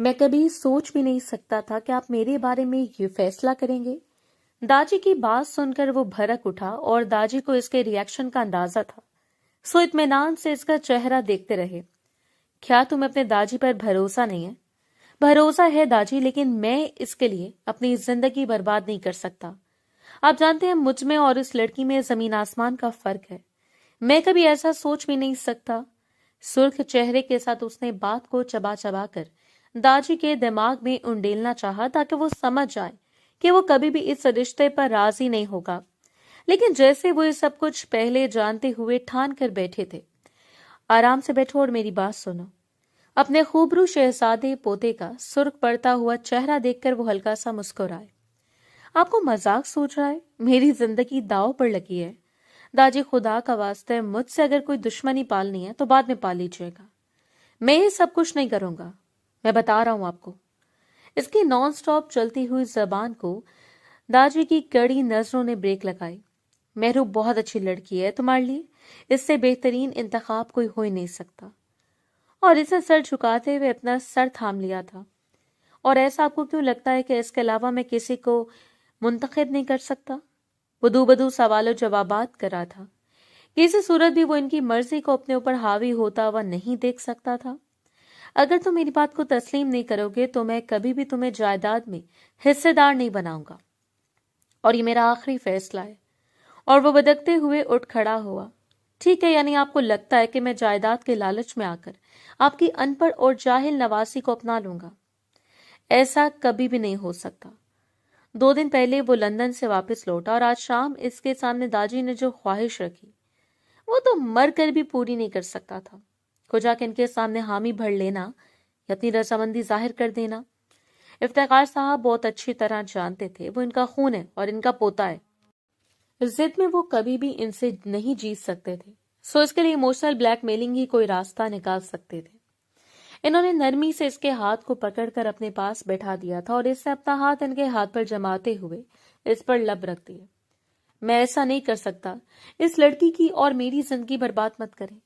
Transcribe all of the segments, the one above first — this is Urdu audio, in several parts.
میں کبھی سوچ بھی نہیں سکتا تھا کہ آپ میرے بارے میں یہ فیصلہ کریں گے۔ داجی کی بات سن کر وہ بھڑک اٹھا اور داجی کو اس کے ریئیکشن کا اندازہ تھا، سو اطمینان سے اس کا چہرہ دیکھتے رہے۔ کیا تمہیں اپنے داجی پر بھروسہ نہیں ہے؟ بھروسہ ہے داجی، لیکن میں اس کے لیے اپنی زندگی برباد نہیں کر سکتا۔ آپ جانتے ہیں مجھ میں اور اس لڑکی میں زمین آسمان کا فرق ہے۔ میں کبھی ایسا سوچ بھی نہیں سکتا۔ سرخ چہرے کے ساتھ اس نے بات کو چبا چبا کر داجی کے دماغ میں انڈیلنا چاہا تاکہ وہ سمجھ جائے کہ وہ کبھی بھی اس رشتے پر راضی نہیں ہوگا، لیکن جیسے وہ یہ سب کچھ پہلے جانتے ہوئے ٹھان کر بیٹھے تھے۔ آرام سے بیٹھو اور میری بات سنو۔ اپنے خوبرو شہزادے پوتے کا سرخ پڑتا ہوا چہرہ دیکھ کر وہ ہلکا سا مسکرائے۔ آپ کو مذاق سوچ رہا ہے؟ میری زندگی داؤ پر لگی ہے۔ داجی خدا کا واسطہ ہے، مجھ سے اگر کوئی دشمنی پالنی ہے تو بعد میں پال لیجیے گا، میں یہ سب کچھ نہیں کروں گا، میں بتا رہا ہوں آپ کو۔ اس کی نان سٹاپ چلتی ہوئی زبان کو داجی کی کڑی نظروں نے بریک لگائی۔ محروب بہت اچھی لڑکی ہے تمہارے لیے، اس سے بہترین انتخاب کوئی ہو ہی نہیں سکتا۔ اور اسے سر جھکاتے ہوئے اپنا سر تھام لیا تھا۔ اور ایسا آپ کو کیوں لگتا ہے کہ اس کے علاوہ میں کسی کو منتخب نہیں کر سکتا؟ بدو بدو سوال و جوابات کر رہا تھا۔ کسی صورت بھی وہ ان کی مرضی کو اپنے اوپر حاوی ہوتا ہوا نہیں دیکھ سکتا تھا۔ اگر تم میری بات کو تسلیم نہیں کرو گے تو میں کبھی بھی تمہیں جائیداد میں حصے دار نہیں بناؤں گا، اور یہ میرا آخری فیصلہ ہے۔ اور وہ بدکتے ہوئے اٹھ کھڑا ہوا۔ ٹھیک ہے، یعنی آپ کو لگتا ہے کہ میں جائیداد کے لالچ میں آ کر آپ کی ان پڑھ اور جاہل نواسی کو اپنا لوں گا؟ ایسا کبھی بھی نہیں ہو سکتا۔ 2 دن پہلے وہ لندن سے واپس لوٹا اور آج شام اس کے سامنے داجی نے جو خواہش رکھی وہ تو مر کر بھی پوری نہیں کر سکتا تھا۔ کھجا کے ان کے سامنے حامی بھر لینا یا اپنی رضامندی ظاہر کر دینا۔ افتخار صاحب بہت اچھی طرح جانتے تھے وہ ان کا خون ہے اور ان کا پوتا ہے۔ ضد میں وہ کبھی بھی ان سے نہیں جیت سکتے تھے، سو اس کے لیے ایموشنل بلیک میلنگ ہی کوئی راستہ نکال سکتے تھے۔ انہوں نے نرمی سے اس کے ہاتھ کو پکڑ کر اپنے پاس بیٹھا دیا تھا اور اس سے اپنا ہاتھ ان کے ہاتھ پر جماتے ہوئے اس پر لب رکھ دیے۔ میں ایسا نہیں کر سکتا، اس لڑکی کی اور میری زندگی برباد مت کریں،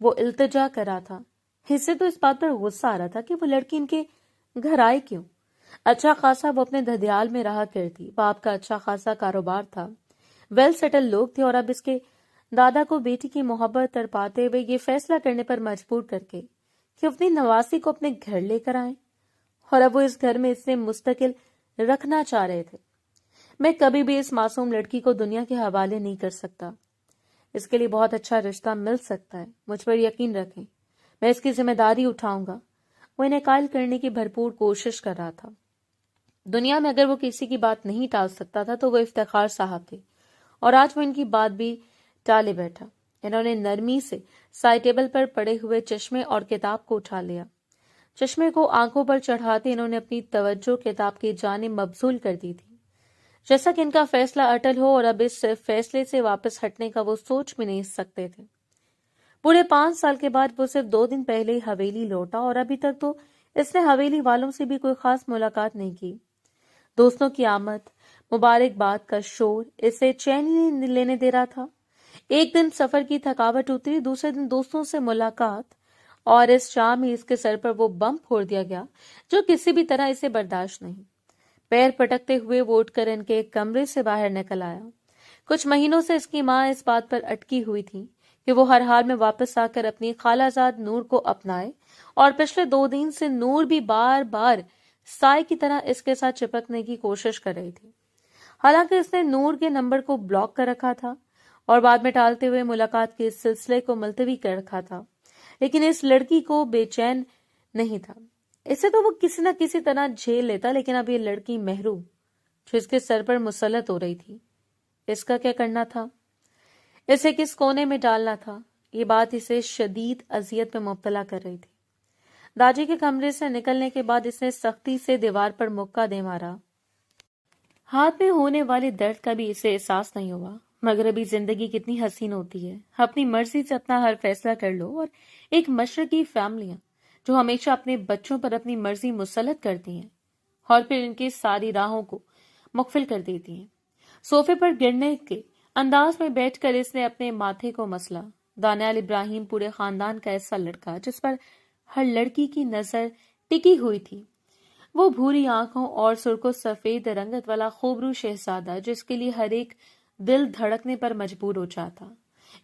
وہ التجا کر رہا تھا۔ اسے تو اس بات پر غصہ آ رہا تھا کہ وہ لڑکی ان کے گھر آئے کیوں؟ اچھا خاصا وہ اپنے دھدیال میں رہا کرتی، باپ کا اچھا خاصا کاروبار تھا، ویل سیٹل لوگ تھے، اور اب اس کے دادا کو بیٹی کی محبت تڑپاتے ہوئے یہ فیصلہ کرنے پر مجبور کر کے کہ اپنی نواسی کو اپنے گھر لے کر آئیں، اور اب وہ اس گھر میں اسے مستقل رکھنا چاہ رہے تھے۔ میں کبھی بھی اس معصوم لڑکی کو دنیا کے حوالے نہیں کر سکتا۔ اس کے لیے بہت اچھا رشتہ مل سکتا ہے، مجھ پر یقین رکھیں، میں اس کی ذمہ داری اٹھاؤں گا۔ وہ انہیں قائل کرنے کی بھرپور کوشش کر رہا تھا۔ دنیا میں اگر وہ کسی کی بات نہیں ٹال سکتا تھا تو وہ افتخار صاحب تھے، اور آج وہ ان کی بات بھی ٹالے بیٹھا۔ انہوں نے نرمی سے سائڈ ٹیبل پر پڑے ہوئے چشمے اور کتاب کو اٹھا لیا۔ چشمے کو آنکھوں پر چڑھاتے انہوں نے اپنی توجہ کتاب کی جانب مبذول کر دی تھی، جیسا کہ ان کا فیصلہ اٹل ہو اور اب اس فیصلے سے واپس ہٹنے کا وہ سوچ بھی نہیں سکتے تھے۔ پورے 5 سال کے بعد وہ صرف 2 دن پہلے حویلی لوٹا اور ابھی تک تو اس نے حویلی والوں سے بھی کوئی خاص ملاقات نہیں کی۔ دوستوں کی آمد، مبارکباد کا شور اسے چین ہی نہیں لینے دے رہا تھا۔ ایک دن سفر کی تھکاوٹ اتری، دوسرے دن دوستوں سے ملاقات، اور اس شام ہی اس کے سر پر وہ بم پھوڑ دیا گیا جو کسی بھی طرح اسے برداشت نہیں۔ پیر پٹکتے ہوئے وہ اٹھ کر ان کے کمرے سے باہر نکل آیا۔ کچھ مہینوں سے اس کی ماں اس بات پر اٹکی ہوئی تھی کہ وہ ہر حال میں واپس آ کر اپنی خالہ زاد نور کو اپنائے، اور پچھلے 2 دن سے نور بھی بار بار سائے کی طرح اس کے ساتھ چپکنے کی کوشش کر رہی تھی۔ حالانکہ اس نے نور کے نمبر کو بلاک کر رکھا تھا اور بعد میں ٹالتے ہوئے ملاقات کے سلسلے کو ملتوی کر رکھا تھا، لیکن اس لڑکی کو بے چین نہیں تھا۔ اسے تو وہ کسی نہ کسی طرح جھیل لیتا، لیکن اب یہ لڑکی محروم جو اس کے سر پر مسلط ہو رہی تھی، اس کا کیا کرنا تھا؟ اسے کس کونے میں ڈالنا تھا؟ یہ بات اسے شدید اذیت میں مبتلا کر رہی تھی۔ داجی کے کمرے سے نکلنے کے بعد اس نے سختی سے دیوار پر مکہ دے مارا۔ ہاتھ میں ہونے والے درد کا بھی اسے احساس نہیں ہوا۔ مگر ابھی زندگی کتنی حسین ہوتی ہے، اپنی مرضی سے اپنا ہر فیصلہ کر لو، اور ایک مشرقی فیملیاں جو ہمیشہ اپنے بچوں پر اپنی مرضی مسلط کرتی ہیں اور پھر ان کی ساری راہوں کو مقفل کر دیتی ہیں۔ صوفے پر گرنے کے انداز میں بیٹھ کر اس نے اپنے ماتھے کو مسلا۔ دانیال ابراہیم پورے خاندان کا ایسا لڑکا جس پر ہر لڑکی کی نظر ٹکی ہوئی تھی، وہ بھوری آنکھوں اور سرخ سفید رنگت والا خوبرو شہزادہ جس کے لیے ہر ایک دل دھڑکنے پر مجبور ہو جاتا۔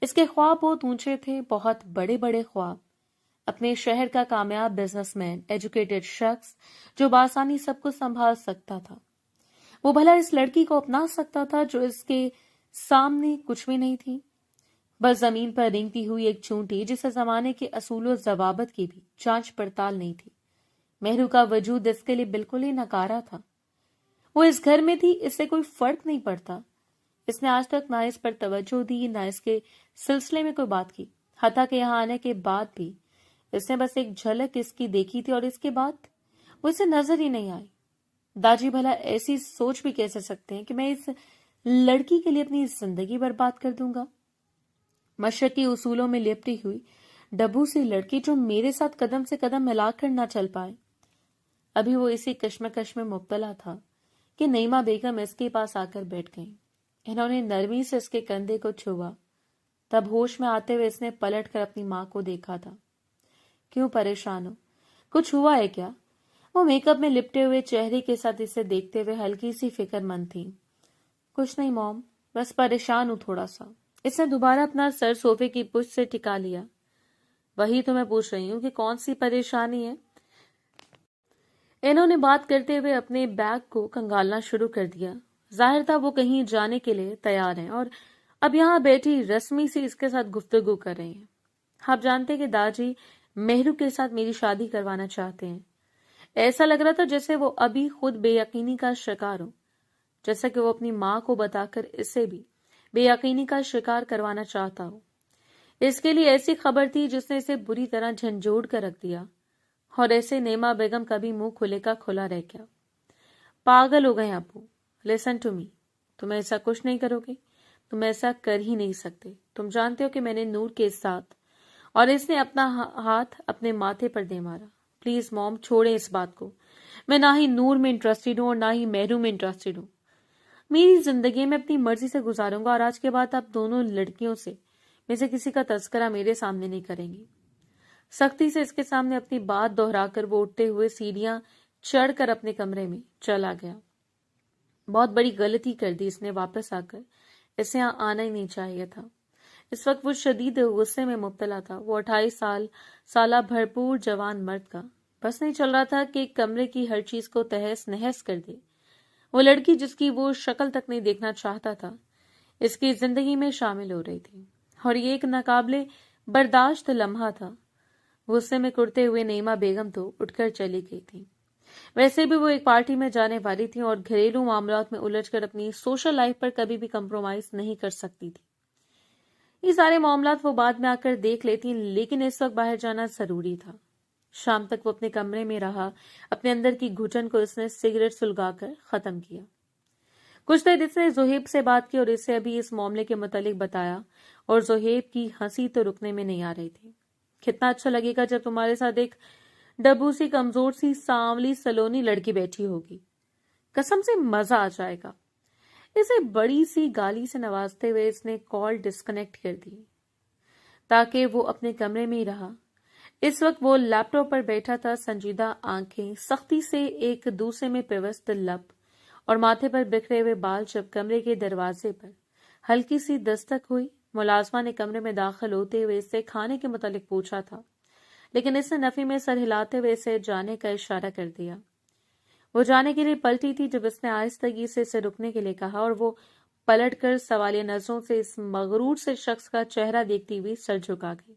اس کے خواب بہت اونچے تھے، بہت بڑے بڑے خواب۔ اپنے شہر کا کامیاب بزنس مین، ایجوکیٹڈ شخص جو بآسانی سب کو سنبھال سکتا تھا۔ وہ بھلا اس لڑکی کو اپنا سکتا تھا جو اس کے سامنے کچھ بھی نہیں تھی، بس زمین پر رینگتی ہوئی ایک چونٹی جسے زمانے کے اصول و ضوابط کی بھی جانچ پڑتال نہیں تھی۔ مہرو کا وجود اس کے لیے بالکل ہی نکارا تھا۔ وہ اس گھر میں تھی، اس سے کوئی فرق نہیں پڑتا۔ اس نے آج تک نہ اس پر توجہ دی، نہ اس کے سلسلے میں کوئی بات کی، حتیٰ کہ یہاں آنے کے بعد بھی اس نے بس ایک جھلک اس کی دیکھی تھی، اور اس کے بعد وہ اسے نظر ہی نہیں آئی۔ داجی بھلا ایسی سوچ بھی کیسے سکتے ہیں کہ میں اس لڑکی کے لیے اپنی زندگی برباد کر دوں گا؟ مشرقی اصولوں میں لپٹی ہوئی ڈبو سی لڑکی جو میرے ساتھ قدم سے قدم ملا کر نہ چل پائے۔ ابھی وہ اسی کشمکش میں مبتلا تھا کہ نعیمہ بیگم اس کے پاس آ کر بیٹھ گئیں۔ انہوں نے نرمی سے اس کے کندھے کو چھوا۔ تب ہوش میں آتے ہوئے اس نے پلٹ کر اپنی ماں کو دیکھا تھا۔ کیوں پریشان ہو؟ کچھ ہوا ہے کیا؟ وہ میک اپ میں لپٹے ہوئے چہرے کے ساتھ اسے دیکھتے ہوئے ہلکی سی فکر مند تھی۔ کچھ نہیں موم، بس پریشان ہوں تھوڑا سا۔ اس نے دوبارہ اپنا سر صوفے کی پشت سے ٹکا لیا۔ وہی تو میں پوچھ رہی ہوں کہ کون سی پریشانی ہے؟ انہوں نے بات کرتے ہوئے اپنے بیگ کو کنگالنا شروع کر دیا۔ ظاہر تھا وہ کہیں جانے کے لیے تیار ہیں اور اب یہاں بیٹھی رسمی سے اس کے ساتھ گفتگو کر رہے ہیں۔ آپ جانتے کہ داجی مہرو کے ساتھ میری شادی کروانا چاہتے ہیں۔ ایسا لگ رہا تھا جیسے وہ ابھی خود بے یقینی کا شکار ہو، جیسا کہ وہ اپنی ماں کو بتا کر اسے بھی بے یقینی کا شکار کروانا چاہتا ہو۔ اس کے لیے ایسی خبر تھی جس نے اسے بری طرح جھنجھوڑ کر رکھ دیا، اور ایسے نعیمہ بیگم کا بھی منہ کھلے کا کھلا رہ گیا۔ پاگل ہو گئے ابو، لسن ٹو می، تم ایسا کچھ نہیں کرو گے، تم ایسا کر ہی نہیں سکتے۔ تم جانتے ہو کہ میں نے نور کے ساتھ، اور اس نے اپنا ہاتھ اپنے ماتھے پر دے مارا۔ پلیز موم چھوڑیں اس بات کو، میں نہ ہی نور میں انٹرسٹڈ ہوں اور نہ ہی مہرو میں انٹرسٹڈ ہوں۔ میری زندگی میں اپنی مرضی سے گزاروں گا، اور آج کے بعد آپ دونوں لڑکیوں میں سے کسی کا تذکرہ میرے سامنے نہیں کریں گی۔ سختی سے اس کے سامنے اپنی بات دہرا کر وہ اٹھتے ہوئے سیڑھیاں چڑھ کر اپنے کمرے میں چلا گیا۔ بہت بڑی غلطی کر دی اس نے واپس آ کر، اسے یہاں آنا ہی نہیں چاہیے تھا۔ اس وقت وہ شدید غصے میں مبتلا تھا۔ وہ 28 سالہ بھرپور جوان مرد کا بس نہیں چل رہا تھا کہ ایک کمرے کی ہر چیز کو تہس نہس کر دے۔ وہ لڑکی جس کی وہ شکل تک نہیں دیکھنا چاہتا تھا اس کی زندگی میں شامل ہو رہی تھی، اور یہ ایک ناقابل برداشت لمحہ تھا۔ غصے میں کرتے ہوئے نعیمہ بیگم تو اٹھ کر چلی گئی تھی۔ ویسے بھی وہ ایک پارٹی میں جانے والی تھی اور گھریلو معاملات میں الجھ کر اپنی سوشل لائف پر کبھی بھی کمپرومائز نہیں کر سکتی تھی۔ یہ سارے معاملات وہ بعد میں آ کر دیکھ لیتی، لیکن اس وقت باہر جانا ضروری تھا۔ شام تک وہ اپنے کمرے میں رہا۔ اپنے اندر کی گھٹن کو اس نے سگریٹ سلگا کر ختم کیا۔ کچھ دیر اس نے زہیب سے بات کی اور اسے ابھی اس معاملے کے متعلق بتایا، اور زہیب کی ہنسی تو رکنے میں نہیں آ رہی تھی۔ کتنا اچھا لگے گا جب تمہارے ساتھ ایک ڈبو سی کمزور سی سانولی سلونی لڑکی بیٹھی ہوگی، قسم سے مزہ آ جائے گا۔ اسے بڑی سی گالی سے نوازتے ہوئے اس نے کال ڈسکنیکٹ کر دی تاکہ وہ اپنے کمرے میں ہی رہا۔ اس وقت وہ لیپ ٹاپ پر بیٹھا تھا، سنجیدہ آنکھیں، سختی سے ایک دوسرے میں پیوست لب اور ماتھے پر بکھرے ہوئے بال، جب کمرے کے دروازے پر ہلکی سی دستک ہوئی۔ ملازمہ نے کمرے میں داخل ہوتے ہوئے اس سے کھانے کے متعلق پوچھا تھا، لیکن اس نے نفی میں سر ہلاتے ہوئے اسے جانے کا اشارہ کر دیا۔ وہ جانے کے لیے پلٹی تھی جب اس نے آہستگی سے اسے رکنے کے لیے کہا، اور وہ پلٹ کر سوالیہ نظروں سے اس مغرور سے شخص کا چہرہ دیکھتی ہوئی سر جھکا گئی۔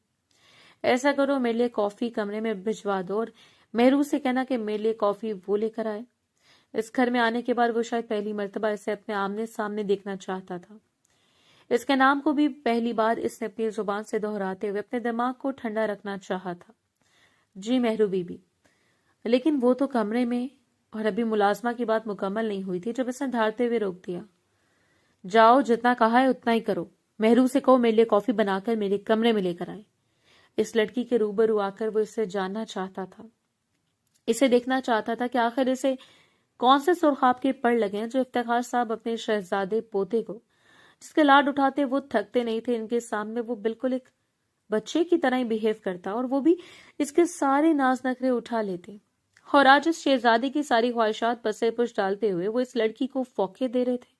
ایسا کرو، میرے لیے کافی کمرے میں بھجوا دو، اور مہرو سے کہنا کہ میرے لیے کافی وہ لے کر آئے۔ اس گھر میں آنے کے بعد وہ شاید پہلی مرتبہ اسے اپنے آمنے سامنے دیکھنا چاہتا تھا۔ اس کے نام کو بھی پہلی بار اس نے اپنی زبان سے دہراتے ہوئے اپنے دماغ کو ٹھنڈا رکھنا چاہا تھا۔ جی مہرو بی بی۔ لیکن وہ تو کمرے میں، اور ابھی ملازمہ کی بات مکمل نہیں ہوئی تھی جب اس نے دھاڑتے ہوئے روک دیا۔ جاؤ، جتنا کہا ہے اتنا ہی کرو۔ مہرو سے کہو میرے لیے کافی بنا کر میرے کمرے میں لے کر آئے۔ اس لڑکی کے روبرو آ کر وہ اسے جاننا چاہتا تھا، اسے دیکھنا چاہتا تھا کہ آخر اسے کون سے سرخاب کے پڑ لگے ہیں جو افتخار صاحب اپنے شہزادے پوتے کو، جس کے لاڈ اٹھاتے وہ تھکتے نہیں تھے، ان کے سامنے وہ بالکل ایک بچے کی طرح ہی بیہیو کرتا، اور وہ بھی اس کے سارے ناز نخرے اٹھا لیتے۔ اور آج اس شہزادی کی ساری خواہشات پسے پش ڈالتے ہوئے وہ اس لڑکی کو فوقے دے رہے تھے۔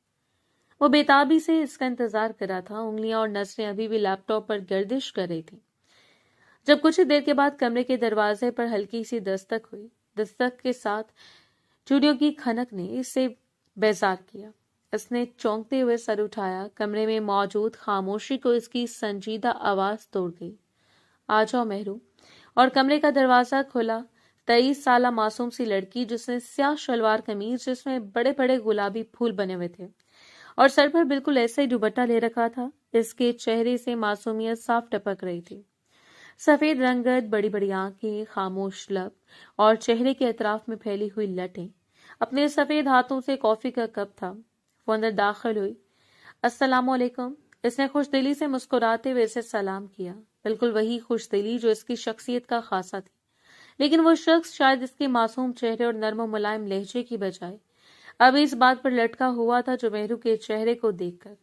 وہ بےتابی سے اس کا انتظار کر رہا تھا، انگلیاں اور نظریں ابھی بھی لیپ ٹاپ پر گردش کر رہی تھی، جب کچھ ہی دیر کے بعد کمرے کے دروازے پر ہلکی سی دستک ہوئی۔ دستک کے ساتھ چوڑیوں کی کھنک نے اسے بیزار کیا۔ اس نے چونکتے ہوئے سر اٹھایا۔ کمرے میں موجود خاموشی کو اس کی سنجیدہ آواز توڑ گئی۔ آ جاؤ مہرو۔ اور کمرے کا دروازہ کھلا۔ 23 سالہ معصوم سی لڑکی جس نے سیاہ شلوار قمیض جس میں بڑے بڑے گلابی پھول بنے ہوئے تھے اور سر پر بالکل ایسا ہی دوپٹہ لے رکھا تھا، اس کے چہرے سے معصومیت صاف ٹپک رہی تھی۔ سفید رنگت، بڑی بڑی آنکھیں، خاموش لب اور چہرے کے اطراف میں پھیلی ہوئی لٹیں۔ اپنے سفید ہاتھوں سے کافی کا کپ تھا۔ وہ اندر داخل ہوئی۔ السلام علیکم۔ اس نے خوش دلی سے مسکراتے ہوئے اسے سلام کیا، بالکل وہی خوش دلی جو اس کی شخصیت کا خاصہ تھی، لیکن وہ شخص شاید اس کے معصوم چہرے اور نرم و ملائم لہجے کی بجائے ابھی اس بات پر لٹکا ہوا تھا جو مہرو کے چہرے کو دیکھ کر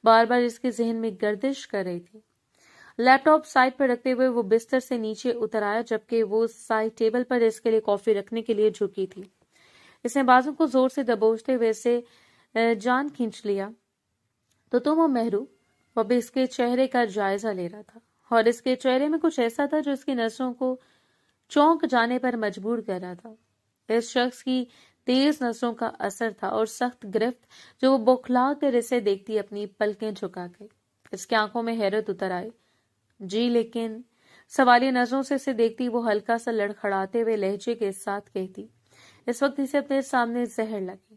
بار بار اس کے ذہن میں گردش کر رہی تھی۔ لیپ ٹاپ سائڈ پر رکھتے ہوئے وہ بستر سے نیچے اتر آیا، جبکہ وہ سائڈ ٹیبل پر اس کے لیے کافی رکھنے کے لیے جھکی تھی۔ اس نے بازو کو زور سے دبوچتے ہوئے اسے جان کھینچ لیا۔ تو تم ہو مہرو؟ وہ بھی اس کے چہرے کا جائزہ لے رہا تھا اور اس کے چہرے میں کچھ ایسا تھا جو اس کی نظروں کو چونک جانے پر مجبور کر رہا تھا۔ اس شخص کی تیز نظروں کا اثر تھا اور سخت گرفت جو وہ بوکھلا کر اسے دیکھتی اپنی پلکیں جھکا کے۔ اس کی آنکھوں میں حیرت اتر آئی۔ جی لیکن سوالیہ نظروں سے اسے دیکھتی وہ ہلکا سا لڑکھڑاتے ہوئے لہجے کے ساتھ کہتی، اس وقت اسے اپنے سامنے زہر لگی۔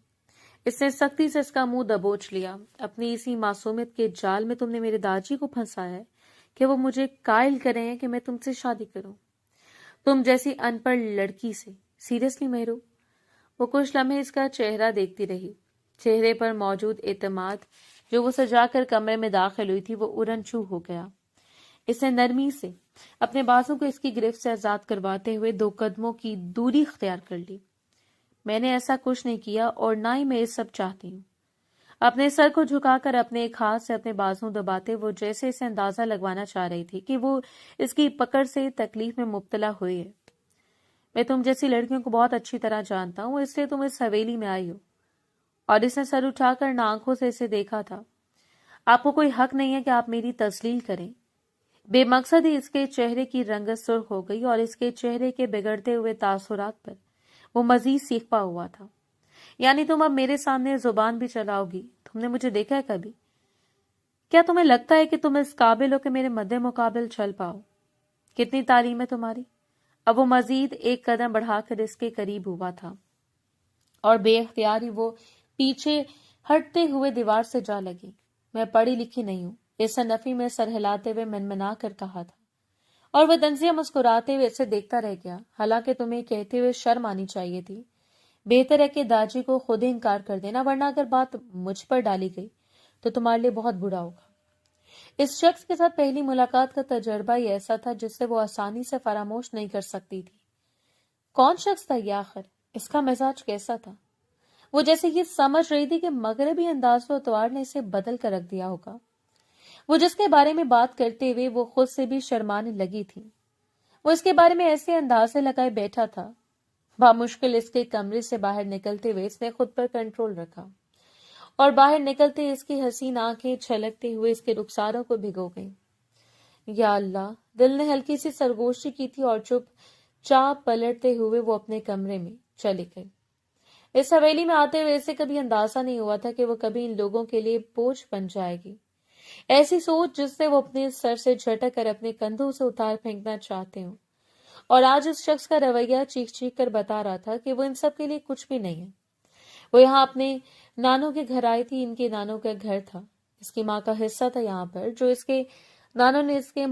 اس نے سختی سے اس کا منہ دبوچ لیا۔ اپنی اسی معصومیت کے جال میں تم نے میرے داجی کو پھنسایا ہے کہ وہ مجھے قائل کریں کہ میں تم سے شادی کروں، تم جیسی ان پڑھ لڑکی سے۔ سیریسلی مہرو؟ وہ کچھ لمحے اس کا چہرہ دیکھتی رہی۔ چہرے پر موجود اعتماد جو وہ سجا کر کمرے میں داخل ہوئی تھی وہ اڑن چھو ہو گیا۔ اس نے نرمی سے اپنے بازو کو اس کی گرفت سے آزاد کرواتے ہوئے 2 قدموں کی دوری اختیار کر لی۔ میں نے ایسا کچھ نہیں کیا اور نہ ہی میں یہ سب چاہتی ہوں۔ اپنے سر کو جھکا کر اپنے ایک ہاتھ سے اپنے بازو دباتے وہ جیسے اسے اندازہ لگوانا چاہ رہی تھی کہ وہ اس کی پکڑ سے تکلیف میں مبتلا ہوئی ہے۔ میں تم جیسی لڑکیوں کو بہت اچھی طرح جانتا ہوں، اس لیے تم اس حویلی میں آئی ہو۔ اور اس نے سر اٹھا کر نہ آنکھوں سے اسے دیکھا تھا۔ آپ کو کوئی حق نہیں ہے کہ آپ میری تذلیل کریں۔ بے مقصد ہی اس کے چہرے کی رنگت سرخ ہو گئی اور اس کے چہرے کے بگڑتے ہوئے تاثرات پر وہ مزید سیکھا ہوا تھا۔ یعنی تم اب میرے سامنے زبان بھی چلاؤ گی؟ تم نے مجھے دیکھا ہے کبھی؟ کیا تمہیں لگتا ہے کہ تم اس قابل ہو کہ میرے مد مقابل چل پاؤ؟ کتنی تعلیم ہے تمہاری؟ اب وہ مزید ایک قدم بڑھا کر اس کے قریب ہوا تھا اور بے اختیار ہی وہ پیچھے ہٹتے ہوئے دیوار سے جا لگی۔ میں پڑھی لکھی نہیں ہوں، اس نفی میں سر ہلاتے ہوئے منمنا کر کہا تھا، اور وہ طنزیہ مسکراتے ہوئے اسے دیکھتا رہ گیا۔ حالانکہ تمہیں کہتے ہوئے شرم آنی چاہیے تھی۔ بہتر ہے کہ داجی کو خود ہی انکار کر دینا، ورنہ اگر بات مجھ پر ڈالی گئی تو تمہارے لیے بہت برا ہوگا۔ اس شخص کے ساتھ پہلی ملاقات کا تجربہ ہی ایسا تھا جس سے وہ آسانی سے فراموش نہیں کر سکتی تھی۔ کون شخص تھا یہ آخر؟ اس کا مزاج کیسا تھا؟ وہ جیسے یہ سمجھ رہی تھی کہ مغربی انداز و اتوار نے اسے بدل کر رکھ دیا ہوگا۔ وہ جس کے بارے میں بات کرتے ہوئے وہ خود سے بھی شرمانے لگی تھی، وہ اس کے بارے میں ایسے اندازے لگائے بیٹھا تھا۔ بامشکل اس کے کمرے سے باہر نکلتے ہوئے اس نے خود پر کنٹرول رکھا اور باہر نکلتے اس کی حسین آنکھیں چھلکتے ہوئے اس کے رخساروں کو بھگو گئیں۔ یا اللہ، دل نے ہلکی سی سرگوشی کی تھی اور چپ چاپ پلٹتے ہوئے وہ اپنے کمرے میں چلی گئی۔ اس حویلی میں آتے ہوئے اسے کبھی اندازہ نہیں ہوا تھا کہ وہ کبھی ان لوگوں کے لیے بوجھ بن جائے گی۔ ایسی سوچ جس سے وہ اپنے سر سے جھٹک کر اپنے کندھوں سے اتار پھینکنا چاہتے ہوں، اور آج اس شخص کا رویہ چیخ چیخ کر بتا رہا تھا کہ وہ ان سب کے لیے کچھ بھی نہیں ہے۔ وہ یہاں اپنے نانوں کے گھر آئی تھی، ان کے نانوں کا گھر تھا، اس کی ماں کا حصہ تھا یہاں پر جو اس کے نانوں نے اس کے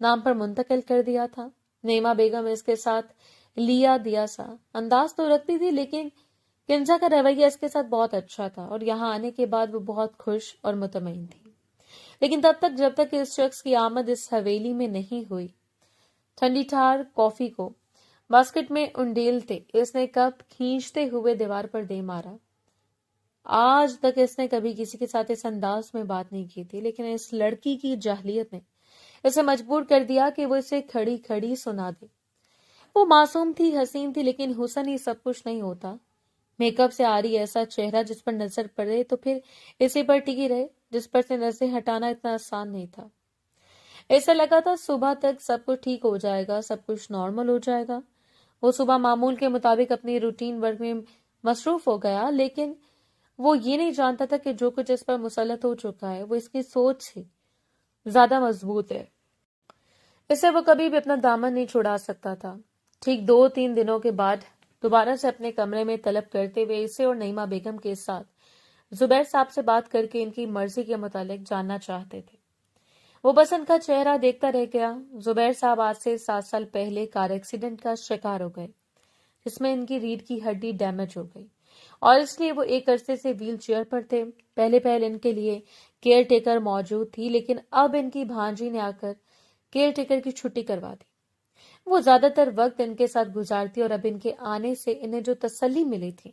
نام پر منتقل کر دیا تھا۔ نیما بیگم اس کے ساتھ لیا دیا سا انداز تو رکھتی تھی، لیکن کنزا کا رویہ اس کے ساتھ بہت اچھا تھا اور یہاں آنے کے بعد وہ بہت خوش اور مطمئن تھی۔ لیکن تب تک جب تک اس شخص کی آمد اس حویلی میں نہیں ہوئی۔ ٹھنڈی ٹھار کافی کو باسکٹ میں انڈیلتے اس نے کپ کھینچتے ہوئے دیوار پر دے مارا۔ آج تک اس نے کبھی کسی کے ساتھ اس انداز میں بات نہیں کی تھی، لیکن اس لڑکی کی جاہلیت نے اسے مجبور کر دیا کہ وہ اسے کھڑی کھڑی سنا دے۔ وہ معصوم تھی، حسین تھی، لیکن حسن ہی سب کچھ نہیں ہوتا۔ میک اپ سے آ رہی ایسا چہرہ جس پر نظر پڑے تو پھر اسی پر ٹکی رہے، جس پر سے نظریں ہٹانا اتنا آسان نہیں تھا۔ ایسا لگا تھا صبح تک سب کچھ ٹھیک ہو جائے گا، سب کچھ نارمل ہو جائے گا۔ وہ صبح معمول کے مطابق اپنی روٹین ورک میں مصروف ہو گیا، لیکن وہ یہ نہیں جانتا تھا کہ جو کچھ اس پر مسلط ہو چکا ہے وہ اس کی سوچ سے زیادہ مضبوط ہے۔ اس سے وہ کبھی بھی اپنا دامن نہیں چھڑا سکتا تھا۔ ٹھیک 2-3 دنوں کے بعد دوبارہ سے اپنے کمرے میں طلب کرتے ہوئے اسے اور نعیمہ بیگم کے ساتھ زبیر صاحب سے بات کر کے ان کی مرضی کے متعلق جاننا چاہتے تھے۔ وہ بس ان کا چہرہ دیکھتا رہ گیا۔ زبیر صاحب آج سے 7 سال پہلے کار ایکسیڈنٹ کا شکار ہو گئے، جس میں ان کی ریڑھ کی ہڈی ڈیمیج ہو گئی، اور اس لیے وہ ایک عرصے سے ویل چیئر پر تھے۔ پہلے ان کے لیے کیئر ٹیکر موجود تھی، لیکن اب ان کی بھانجی نے آ کر کیئر ٹیکر کی چھٹی کروا دی۔ وہ زیادہ تر وقت ان کے ساتھ گزارتی، اور اب ان کے آنے سے انہیں جو تسلی ملی تھی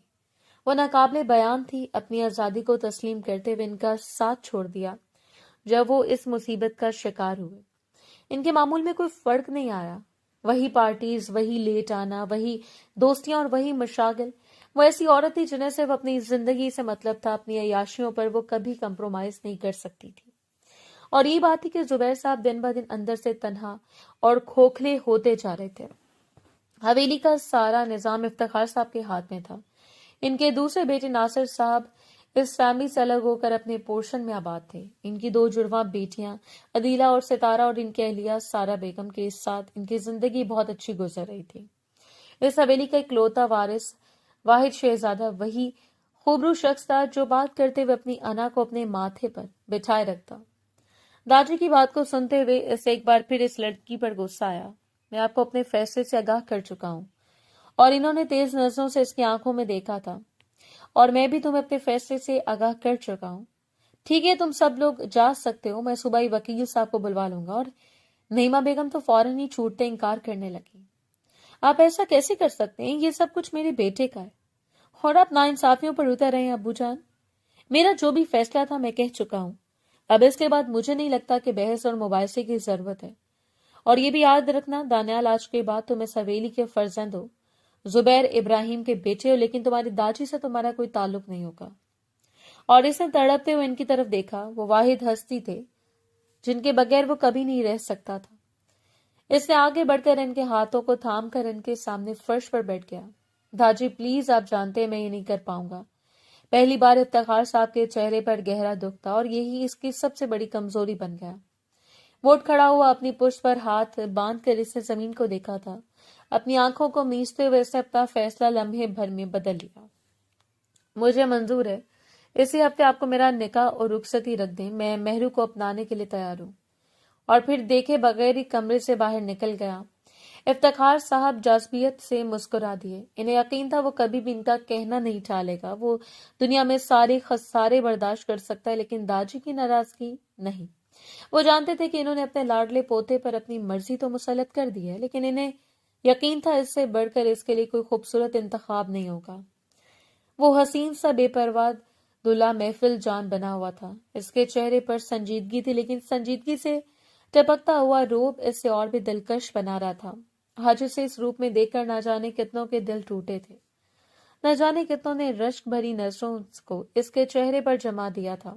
وہ ناقابل بیان تھی۔ اپنی آزادی کو تسلیم کرتے ہوئے ان کا ساتھ چھوڑ دیا جب وہ اس مصیبت کا شکار ہوئے۔ ان کے معمول میں کوئی فرق نہیں آیا، وہی پارٹیز، وہی لیٹ آنا، وہی دوستیاں اور وہی مشاغل۔ وہ ایسی عورت تھی جنہیں صرف اپنی زندگی سے مطلب تھا، اپنی عیاشیوں پر وہ کبھی کمپرومائز نہیں کر سکتی تھی۔ اور یہ بات تھی کہ زبیر صاحب دن بہ دن اندر سے تنہا اور کھوکھلے ہوتے جا رہے تھے۔ حویلی کا سارا نظام افتخار صاحب کے ہاتھ میں تھا۔ ان کے دوسرے بیٹے ناصر صاحب اس فیملی سے الگ ہو کر اپنے پورشن میں آباد تھے۔ ان کی 2 جڑواں بیٹیاں عدیلہ اور ستارہ اور ان کی اہلیہ سارہ بیگم کے ساتھ ان کی زندگی بہت اچھی گزر رہی تھی۔ اس حویلی کا اکلوتا وارث، واحد شہزادہ وہی خوبرو شخص تھا جو بات کرتے ہوئے اپنی انا کو اپنے ماتھے پر بٹھائے رکھتا۔ داجی کی بات کو سنتے ہوئے اسے ایک بار پھر اس لڑکی پر غصہ آیا۔ میں آپ کو اپنے فیصلے سے آگاہ کر چکا ہوں، اور انہوں نے تیز نظروں سے اس کی آنکھوں میں دیکھا تھا، اور میں بھی تمہیں اپنے فیصلے سے آگاہ کر چکا ہوں۔ ٹھیک ہے، تم سب لوگ جا سکتے ہو، میں صبح ہی وکیل صاحب کو بلوا لوں گا۔ اور نعیمہ بیگم تو فوراً ہی چھوٹتے انکار کرنے لگی۔ آپ ایسا کیسے کر سکتے ہیں؟ یہ سب کچھ میرے بیٹے کا ہے، اور آپ ناانصافیوں پر اتر رہے ہیں ابو جان۔ میرا جو بھی فیصلہ تھا میں کہہ چکا ہوں، اب اس کے بعد مجھے نہیں لگتا کہ بحث اور مباحثے کی ضرورت ہے۔ اور یہ بھی یاد رکھنا دانیال، آج کے بعد تم اس حویلی کے فرزند ہو، زبیر ابراہیم کے بیٹے ہو، لیکن تمہاری داجی سے تمہارا کوئی تعلق نہیں ہوگا۔ اور اس نے تڑپتے ہوئے ان کی طرف دیکھا۔ وہ واحد ہستی تھے جن کے بغیر وہ کبھی نہیں رہ سکتا تھا۔ اس نے آگے بڑھ کر ان کے ہاتھوں کو تھام کر ان کے سامنے فرش پر بیٹھ گیا۔ داجی پلیز، آپ جانتے ہیں میں یہ نہیں کر پاؤں گا۔ پہلی بار افتخار صاحب کے چہرے پر گہرا دکھ تھا، اور یہی اس کی سب سے بڑی کمزوری بن گیا۔ وہ اٹھ کھڑا ہوا، اپنی پشت پر ہاتھ باندھ کر اس نے زمین کو دیکھا تھا۔ اپنی آنکھوں کو میچتے ہوئے اس نے اپنا فیصلہ لمحے بھر میں بدل لیا۔ مجھے منظور ہے، اسی ہفتے آپ کو میرا نکاح اور رخصتی رکھ دیں، میں مہرو کو اپنانے کے لیے تیار ہوں۔ اور پھر دیکھے بغیر ہی کمرے سے باہر نکل گیا۔ افتخار صاحب جاذبیت سے مسکرا دیے۔ انہیں یقین تھا وہ کبھی بھی ان کا کہنا نہیں ٹالے گا۔ وہ دنیا میں سارے خسارے برداشت کر سکتا ہے، لیکن داجی کی ناراضگی نہیں۔ وہ جانتے تھے کہ انہوں نے اپنے لاڈلے پوتے پر اپنی مرضی تو مسلط کر دی ہے، لیکن انہیں یقین تھا اس سے بڑھ کر اس کے لیے کوئی خوبصورت انتخاب نہیں ہوگا۔ وہ حسین سا بے پرواہ دلہا محفل جان بنا ہوا تھا۔ اس کے چہرے پر سنجیدگی تھی، لیکن سنجیدگی سے ٹپکتا ہوا روپ اس سے اور بھی دلکش بنا رہا تھا۔ آج اسے اس روپ میں دیکھ کر نہ جانے کتنوں کے دل ٹوٹے تھے، نہ جانے کتنوں نے رشک بھری نظروں کو اس کے چہرے پر جما دیا تھا۔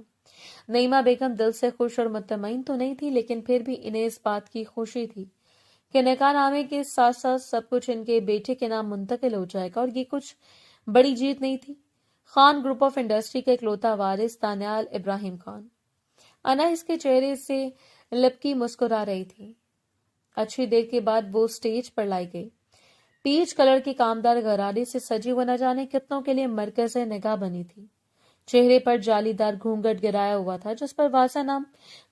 نعیمہ بیگم دل سے خوش اور مطمئن تو نہیں تھی، لیکن پھر بھی انہیں اس بات کی خوشی تھی کہ نکاح نامے کے ساتھ ساتھ سب کچھ ان کے بیٹے کے نام منتقل ہو جائے گا، اور یہ کچھ بڑی جیت نہیں تھی۔ خان گروپ آف انڈسٹری کا اکلوتا وارث دانیال ابراہیم خان۔ انا اس کے چہرے سے لپکی مسکرا رہی تھی۔ اچھی دیر کے بعد وہ سٹیج پر لائی گئی۔ پیچ کلر کی کامدار غرارے سے سجی وہ نہ جانے کتنوں کے لیے مرکز نگاہ بنی تھی۔ چہرے پر جالی دار گھونگھٹ گرایا ہوا تھا جس پر واضح نام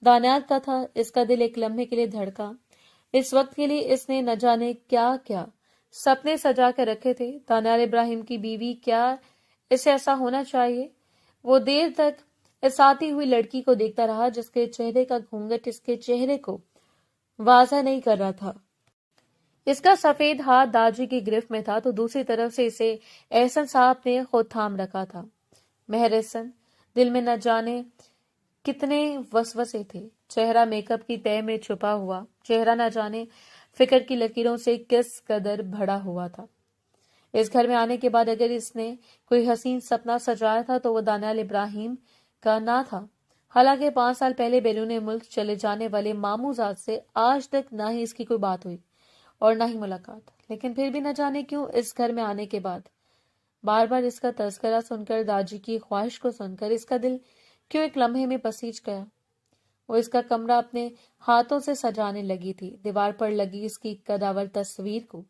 دانیال کا تھا۔ اس کا دل ایک لمحے کے لیے دھڑکا۔ اس وقت کے لیے اس نے نہ جانے کیا کیا سپنے سجا کے رکھے تھے۔ دانیال ابراہیم کی بیوی، کیا اسے ایسا ہونا چاہیے؟ وہ دیر تک اس آتی ہوئی لڑکی کو دیکھتا رہا جس کے چہرے کا گھونگھٹ اس کے چہرے کو واضح نہیں کر رہا تھا۔ اس کا سفید ہاتھ داجی کی گرفت میں تھا تو دوسری طرف سے اسے احسن صاحب نے خود تھام رکھا تھا۔ مہر احسن، دل میں نہ جانے کتنے وسوسے تھے۔ چہرہ میک اپ کی تہہ میں چھپا ہوا، چہرہ نہ جانے فکر کی لکیروں سے کس قدر بھرا ہوا تھا۔ اس گھر میں آنے کے بعد اگر اس نے کوئی حسین سپنا سجایا تھا تو وہ دانیال ابراہیم کا نہ تھا۔ حالانکہ 5 سال پہلے بیرون ملک چلے جانے والے ماموں زاد سے آج تک نہ ہی اس کی کوئی بات ہوئی اور نہ ہی ملاقات، لیکن پھر بھی نہ جانے کیوں اس گھر میں آنے کے بعد بار بار اس کا تذکرہ سن کر، داجی کی خواہش کو سن کر اس کا دل کیوں ایک لمحے میں پسیج گیا۔ وہ اس کا کمرہ اپنے ہاتھوں سے سجانے لگی تھی، دیوار پر لگی اس کی قداور تصویر کو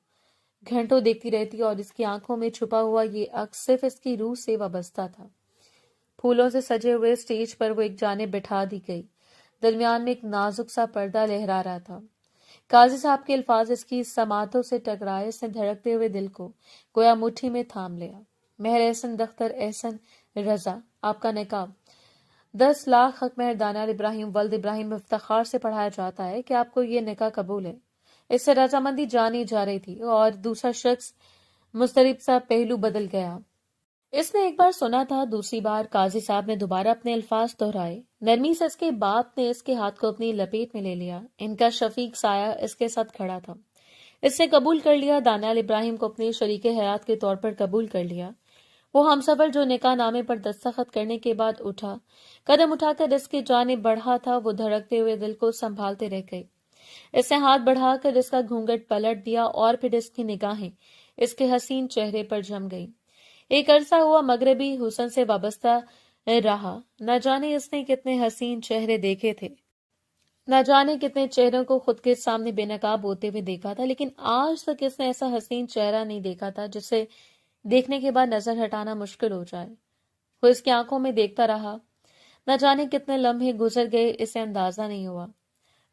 گھنٹوں دیکھتی رہتی اور اس کی آنکھوں میں چھپا ہوا یہ عکس صرف اس کی روح سے وابستہ تھا۔ پھولوں سے سجے ہوئے سٹیج پر وہ ایک جانب بٹھا دی گئی، درمیان میں ایک نازک سا پردہ لہرا رہا تھا۔ قاضی صاحب کے الفاظ اس کی سماعتوں سے ٹکرائے، اس نے دھڑکتے ہوئے دل کو گویا مٹھی میں تھام لیا۔ مہر احسن دختر احسن رضا، آپ کا نکاح 10 لاکھ حق مہر دانیال ابراہیم ولد ابراہیم افتخار سے پڑھایا جاتا ہے کہ آپ کو یہ نکاح قبول ہے۔ اس سے رضامندی جانی جا رہی تھی اور دوسرا شخص مضطرب سا پہلو بدل گیا۔ اس نے ایک بار سنا تھا، دوسری بار قاضی صاحب نے دوبارہ اپنے الفاظ دہرائے۔ نرمی سے اس کے باپ نے اس کے ہاتھ کو اپنی لپیٹ میں لے لیا۔ ان کا شفیق سایہ اس کے ساتھ کھڑا تھا۔ اس نے قبول کر لیا، دانیال ابراہیم کو اپنے شریک حیات کے طور پر قبول کر لیا۔ وہ ہمسفر جو نکاح نامے پر دستخط کرنے کے بعد قدم اٹھا کر اس کی جانب بڑھا تھا، وہ دھڑکتے ہوئے دل کو سنبھالتے رہ گئی۔ اس نے ہاتھ بڑھا کر اس کا گھونگھٹ پلٹ دیا اور پھر اس کی نگاہیں اس کے حسین چہرے پر جم گئی۔ ایک عرصہ ہوا مغربی حسن سے وابستہ رہا، نہ جانے اس نے کتنے حسین چہرے دیکھے تھے، نہ جانے کتنے چہروں کو خود کے سامنے بے نقاب ہوتے ہوئے دیکھا تھا، لیکن آج تک اس نے ایسا حسین چہرہ نہیں دیکھا تھا جسے دیکھنے کے بعد نظر ہٹانا مشکل ہو جائے۔ وہ اس کی آنکھوں میں دیکھتا رہا، نہ جانے کتنے لمحے گزر گئے، اسے اندازہ نہیں ہوا۔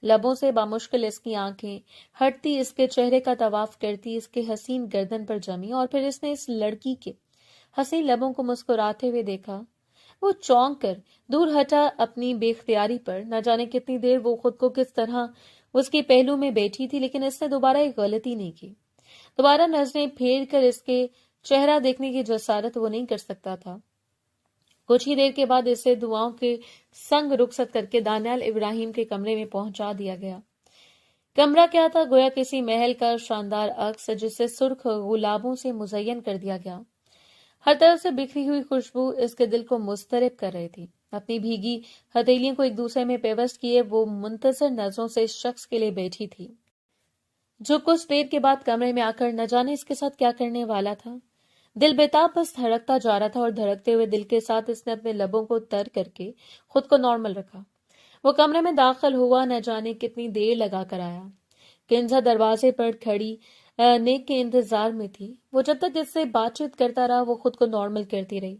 لبوں سے بامشکل اس کی آنکھیں ہٹتی، اس کے چہرے کا طواف کرتی، اس کے حسین گردن پر جمی، اور پھر اس نے اس لڑکی کے حسین لبوں کو مسکراتے ہوئے دیکھا۔ وہ چونک کر دور ہٹا اپنی بے اختیاری پر، نہ جانے کتنی دیر وہ خود کو کس طرح اس کے پہلو میں بیٹھی تھی، لیکن اس نے دوبارہ ایک غلطی نہیں کی۔ دوبارہ نظریں پھیر کر اس کے چہرہ دیکھنے کی جسارت وہ نہیں کر سکتا تھا۔ کچھ ہی دیر کے بعد اسے دعاؤں کے سنگ رخصت کر کے دانیال ابراہیم کے کمرے میں پہنچا دیا گیا۔ کمرہ کیا تھا، گویا کسی محل کا شاندار عکس جسے سرخ گلابوں سے مزین کر دیا گیا۔ ہر طرف سے بکھری ہوئی خوشبو اس کے دل کو مضطرب کر رہی تھی۔ اپنی بھیگی ہتھیلیوں کو ایک دوسرے میں پیوست کیے وہ منتظر نظروں سے اس شخص کے لیے بیٹھی تھی جو کچھ دیر کے بعد کمرے میں آ کر نہ جانے اس کے ساتھ کیا کرنے والا تھا۔ دل بےتاب بس دھڑکتا جا رہا تھا، اور دھڑکتے ہوئے دل کے ساتھ اس نے اپنے لبوں کو تر کر کے خود کو نارمل رکھا۔ وہ کمرے میں داخل ہوا، نہ جانے کتنی دیر لگا کر آیا۔ کنزا دروازے پر کھڑی نیک کے انتظار میں تھی۔ وہ جب تک اس سے بات چیت کرتا رہا وہ خود کو نارمل کرتی رہی۔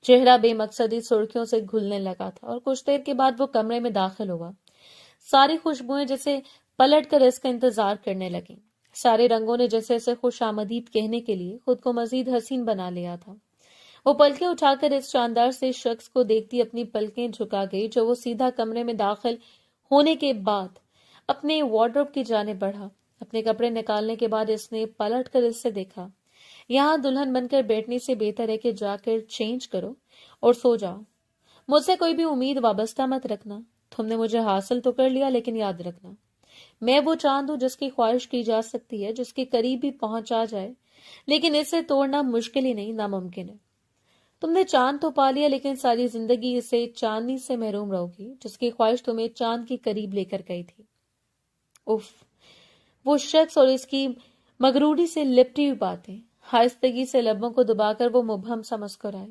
چہرہ بے مقصدی سرخیوں سے گھلنے لگا تھا، اور کچھ دیر کے بعد وہ کمرے میں داخل ہوا۔ ساری خوشبوئیں جیسے پلٹ کر اس کا انتظار کرنے لگیں۔ سارے رنگوں نے جیسے اسے خوش آمدید کہنے کے لیے خود کو مزید حسین بنا لیا تھا۔ وہ پلکیں اٹھا کر اس شاندار سے شخص کو دیکھتی اپنی پلکیں جھکا گئی، جو وہ سیدھا کمرے میں داخل ہونے کے بعد اپنے وارڈروب کی جانب بڑھا۔ اپنے کپڑے نکالنے کے بعد اس نے پلٹ کر اس سے دیکھا۔ یہاں دلہن بن کر بیٹھنے سے بہتر ہے کہ جا کر چینج کرو اور سو جاؤ۔ مجھ سے کوئی بھی امید وابستہ مت رکھنا۔ تم نے مجھے حاصل تو کر لیا، لیکن یاد رکھنا میں وہ چاند ہوں جس کی خواہش کی جا سکتی ہے، جس کے قریب بھی پہنچا جائے، لیکن اسے توڑنا مشکل ہی نہیں، ناممکن ہے۔ تم نے چاند تو پا لیا، لیکن ساری زندگی اسے چاندنی سے محروم رہو گی جس کی خواہش تمہیں چاند کے قریب لے کر گئی تھی۔ اف، وہ شخص اور اس کی مغروری سے لپٹی ہوئی باتیں، آہستگی سے لبوں کو دبا کر وہ مبہم سا مسکرائے،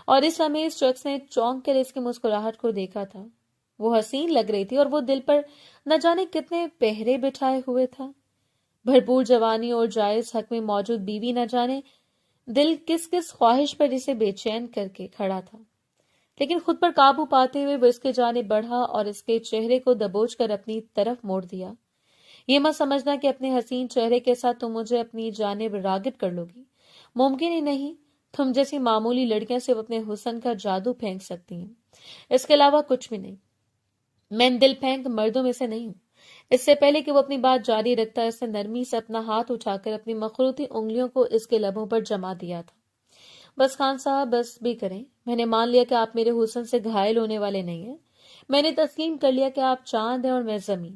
اور اس لمحے اس شخص نے چونک کر اس کی مسکراہٹ کو دیکھا تھا۔ وہ حسین لگ رہی تھی اور وہ دل پر نہ جانے کتنے پہرے بٹھائے ہوئے تھا۔ بھرپور جوانی اور جائز حق میں موجود بیوی، نہ جانے دل کس کس خواہش پر اسے بے چین کر کے کھڑا تھا، لیکن خود پر قابو پاتے ہوئے وہ اس کے جانب بڑھا اور اس کے چہرے کو دبوچ کر اپنی طرف موڑ دیا۔ یہ مت سمجھنا کہ اپنے حسین چہرے کے ساتھ تم مجھے اپنی جانب راغب کر لو گی، ممکن ہی نہیں۔ تم جیسی معمولی لڑکیاں صرف اپنے حسن کا جادو پھینک سکتی ہیں، اس کے علاوہ کچھ بھی نہیں۔ میں دل پھینک مردوں میں سے نہیں ہوں۔ اس سے پہلے کہ وہ اپنی بات جاری رکھتا، اس نے نرمی سے اپنا ہاتھ اٹھا کر اپنی مخروطی انگلیوں کو اس کے لبوں پر جما دیا تھا۔ بس خان صاحب، بس بھی کریں۔ میں نے مان لیا کہ آپ میرے حسن سے گھائل ہونے والے نہیں ہیں۔ میں نے تسلیم کر لیا کہ آپ چاند ہیں اور میں زمین۔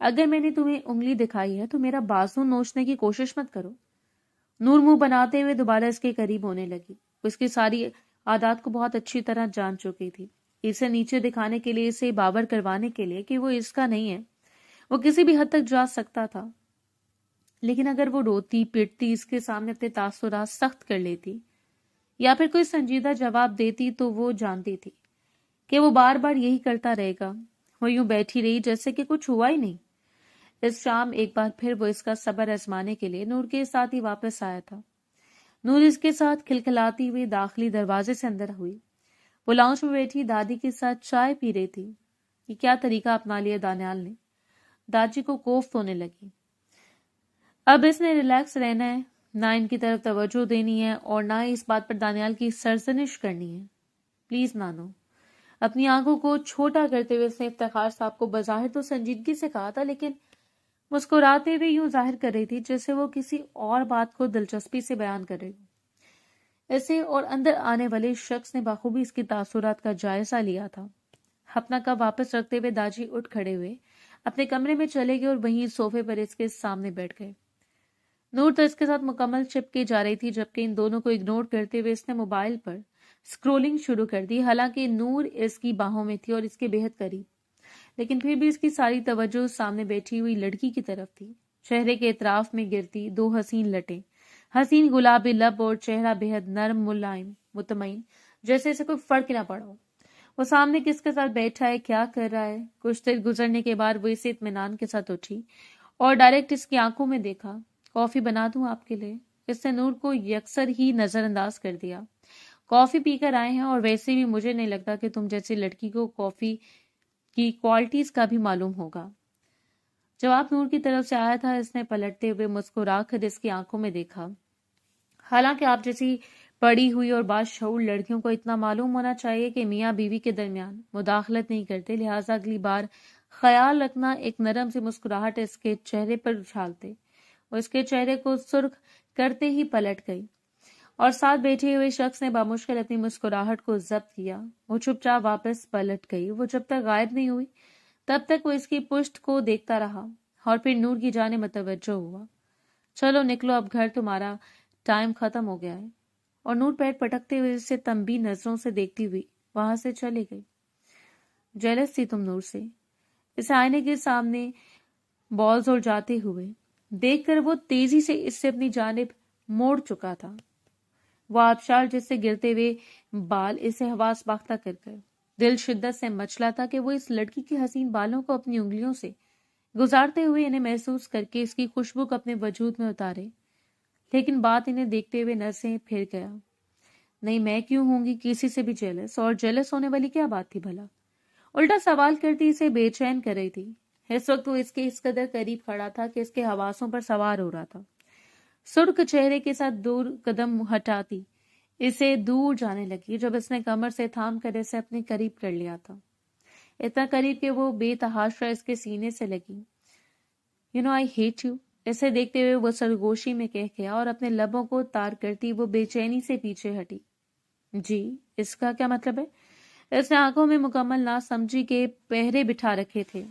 اگر میں نے تمہیں انگلی دکھائی ہے تو میرا بازو نوچنے کی کوشش مت کرو۔ نور منہ بناتے ہوئے دوبارہ اس کے قریب ہونے لگی۔ وہ اس کی ساری عادات کو بہت اچھی طرح جان چکی تھی۔ اسے نیچے دکھانے کے لیے، اسے باور کروانے کے لیے کہ وہ اس کا نہیں ہے، وہ کسی بھی حد تک جا سکتا تھا۔ لیکن اگر وہ روتی پیٹتی، اس کے سامنے اپنے تاثرات سخت کر لیتی یا پھر کوئی سنجیدہ جواب دیتی تو وہ جانتی تھی کہ وہ بار بار یہی کرتا رہے گا۔ وہ یوں بیٹھی رہی جیسے کہ کچھ ہوا ہی نہیں۔ اس شام ایک بار پھر وہ اس کا صبر آزمانے کے لیے نور کے ساتھ ہی واپس آیا تھا۔ نور اس کے ساتھ کھلکھلاتی ہوئی داخلی دروازے سے اندر ہوئی۔ وہ لاؤنج میں بیٹھی دادی کے ساتھ چائے پی رہی تھی۔ یہ کیا طریقہ اپنا لیا دانیال نے؟ دادی کو کوفت ہونے لگی۔ اب اس نے ریلیکس رہنا ہے، نہ ان کی طرف توجہ دینی ہے اور نہ ہی اس بات پر دانیال کی سرزنش کرنی ہے۔ پلیز نانو۔ اپنی آنکھوں کو چھوٹا کرتے ہوئے اس نے افتخار صاحب کو بظاہر تو سنجیدگی سے کہا تھا، لیکن مسکراتے ہوئے یوں ظاہر کر رہی تھی جیسے وہ کسی اور بات کو دلچسپی سے بیان کر رہی ہو۔ ایسے اور اندر آنے والے شخص نے بخوبی اس کی تاثرات کا جائزہ لیا تھا۔ اپنا کپ واپس رکھتے ہوئے داجی اٹھ کھڑے ہوئے اپنے کمرے میں چلے گئے اور وہیں صوفے پر اس کے سامنے بیٹھ گئے۔ نور تو اس کے ساتھ مکمل چپکے جا رہی تھی، جبکہ ان دونوں کو اگنور کرتے ہوئے اس نے موبائل پر اسکرولنگ شروع کر دی۔ حالانکہ نور اس کی باہوں میں تھی اور اس کے بہت قریب، لیکن پھر بھی اس کی ساری توجہ سامنے بیٹھی ہوئی لڑکی کی طرف تھی۔ چہرے کے اطراف میں گرتی دو حسین لٹیں، حسین گلابی لب اور چہرہ بہت نرم، ملائم، مطمئن، جیسے اسے کوئی فرق نہ پڑا ہو۔ وہ سامنے کس کے ساتھ بیٹھا ہے، کیا کر رہا ہے۔ کچھ دیر گزرنے کے بعد وہ اسے اطمینان کے ساتھ اٹھی اور ڈائریکٹ اس کی آنکھوں میں دیکھا۔ کافی بنا دوں آپ کے لیے؟ اس نے نور کو یکسر ہی نظر انداز کر دیا۔ کافی پی کر آئے ہیں، اور ویسے بھی مجھے نہیں لگتا کہ تم جیسی لڑکی کو کافی کی کوالٹیز کا بھی معلوم ہوگا۔ جواب نور کی طرف سے آیا تھا۔ اس نے پلٹتے ہوئے مسکرا کر اس کی آنکھوں میں دیکھا۔ حالانکہ آپ جیسی پڑھی ہوئی اور باشعور لڑکیوں کو اتنا معلوم ہونا چاہیے کہ میاں بیوی کے درمیان مداخلت نہیں کرتے، لہٰذا اگلی بار خیال رکھنا۔ ایک نرم سی مسکراہٹ اس کے چہرے پر اچھالتے اور اس کے چہرے کو سرخ کرتے ہی پلٹ گئی، اور ساتھ بیٹھے ہوئے شخص نے بامشکل اپنی مسکراہٹ کو ضبط کیا۔ وہ چپ چاپ واپس پلٹ گئی۔ وہ جب تک غائب نہیں ہوئی تب تک وہ اس کی پشت کو دیکھتا رہا اور پھر نور کی جانب متوجہ ہوا۔ چلو نکلو اب گھر، تمہارا ٹائم ختم ہو گیا ہے۔ اور نور پیر پٹکتے ہوئے اسے تنبیہ نظروں سے دیکھتی ہوئی وہاں سے چلی گئی۔ جیلس تھی تم نور سے؟ اسے آئینے کے سامنے بالز اور جاتے ہوئے دیکھ کر وہ تیزی سے اس سے اپنی جانب موڑ چکا تھا۔ وہ آبشار جس سے گرتے ہوئے بال اسے حواس باختہ کر گئے۔ دل شدت سے مچلا تھا کہ وہ اس لڑکی کے حسین بالوں کو اپنی انگلیوں سے گزارتے ہوئے انہیں محسوس کر کے اس کی خوشبو کو اپنے وجود میں اتارے، لیکن بات انہیں دیکھتے ہوئے نسیں پھر گیا۔ نہیں، میں کیوں ہوں گی کسی سے بھی جیلس؟ اور جیلس ہونے والی کیا بات تھی بھلا؟ الٹا سوال کرتی اسے بے چین کر رہی تھی۔ اس وقت وہ اس کے اس قدر قریب کھڑا تھا کہ اس کے حواسوں پر سوار ہو رہا تھا۔ سرخ چہرے کے ساتھ دور قدم ہٹاتی اسے دور جانے لگی، جب اس نے کمر سے تھام کر اسے اپنے قریب کر لیا تھا، اتنا قریب کہ وہ بے تحاشا اس کے سینے سے لگی۔ You know I hate you, اسے دیکھتے ہوئے وہ سرگوشی میں کہہ گیا، اور اپنے لبوں کو تار کرتی وہ بے چینی سے پیچھے ہٹی۔ جی، اس کا کیا مطلب ہے؟ اس نے آنکھوں میں مکمل ناسمجھی کے پہرے بٹھا رکھے تھے،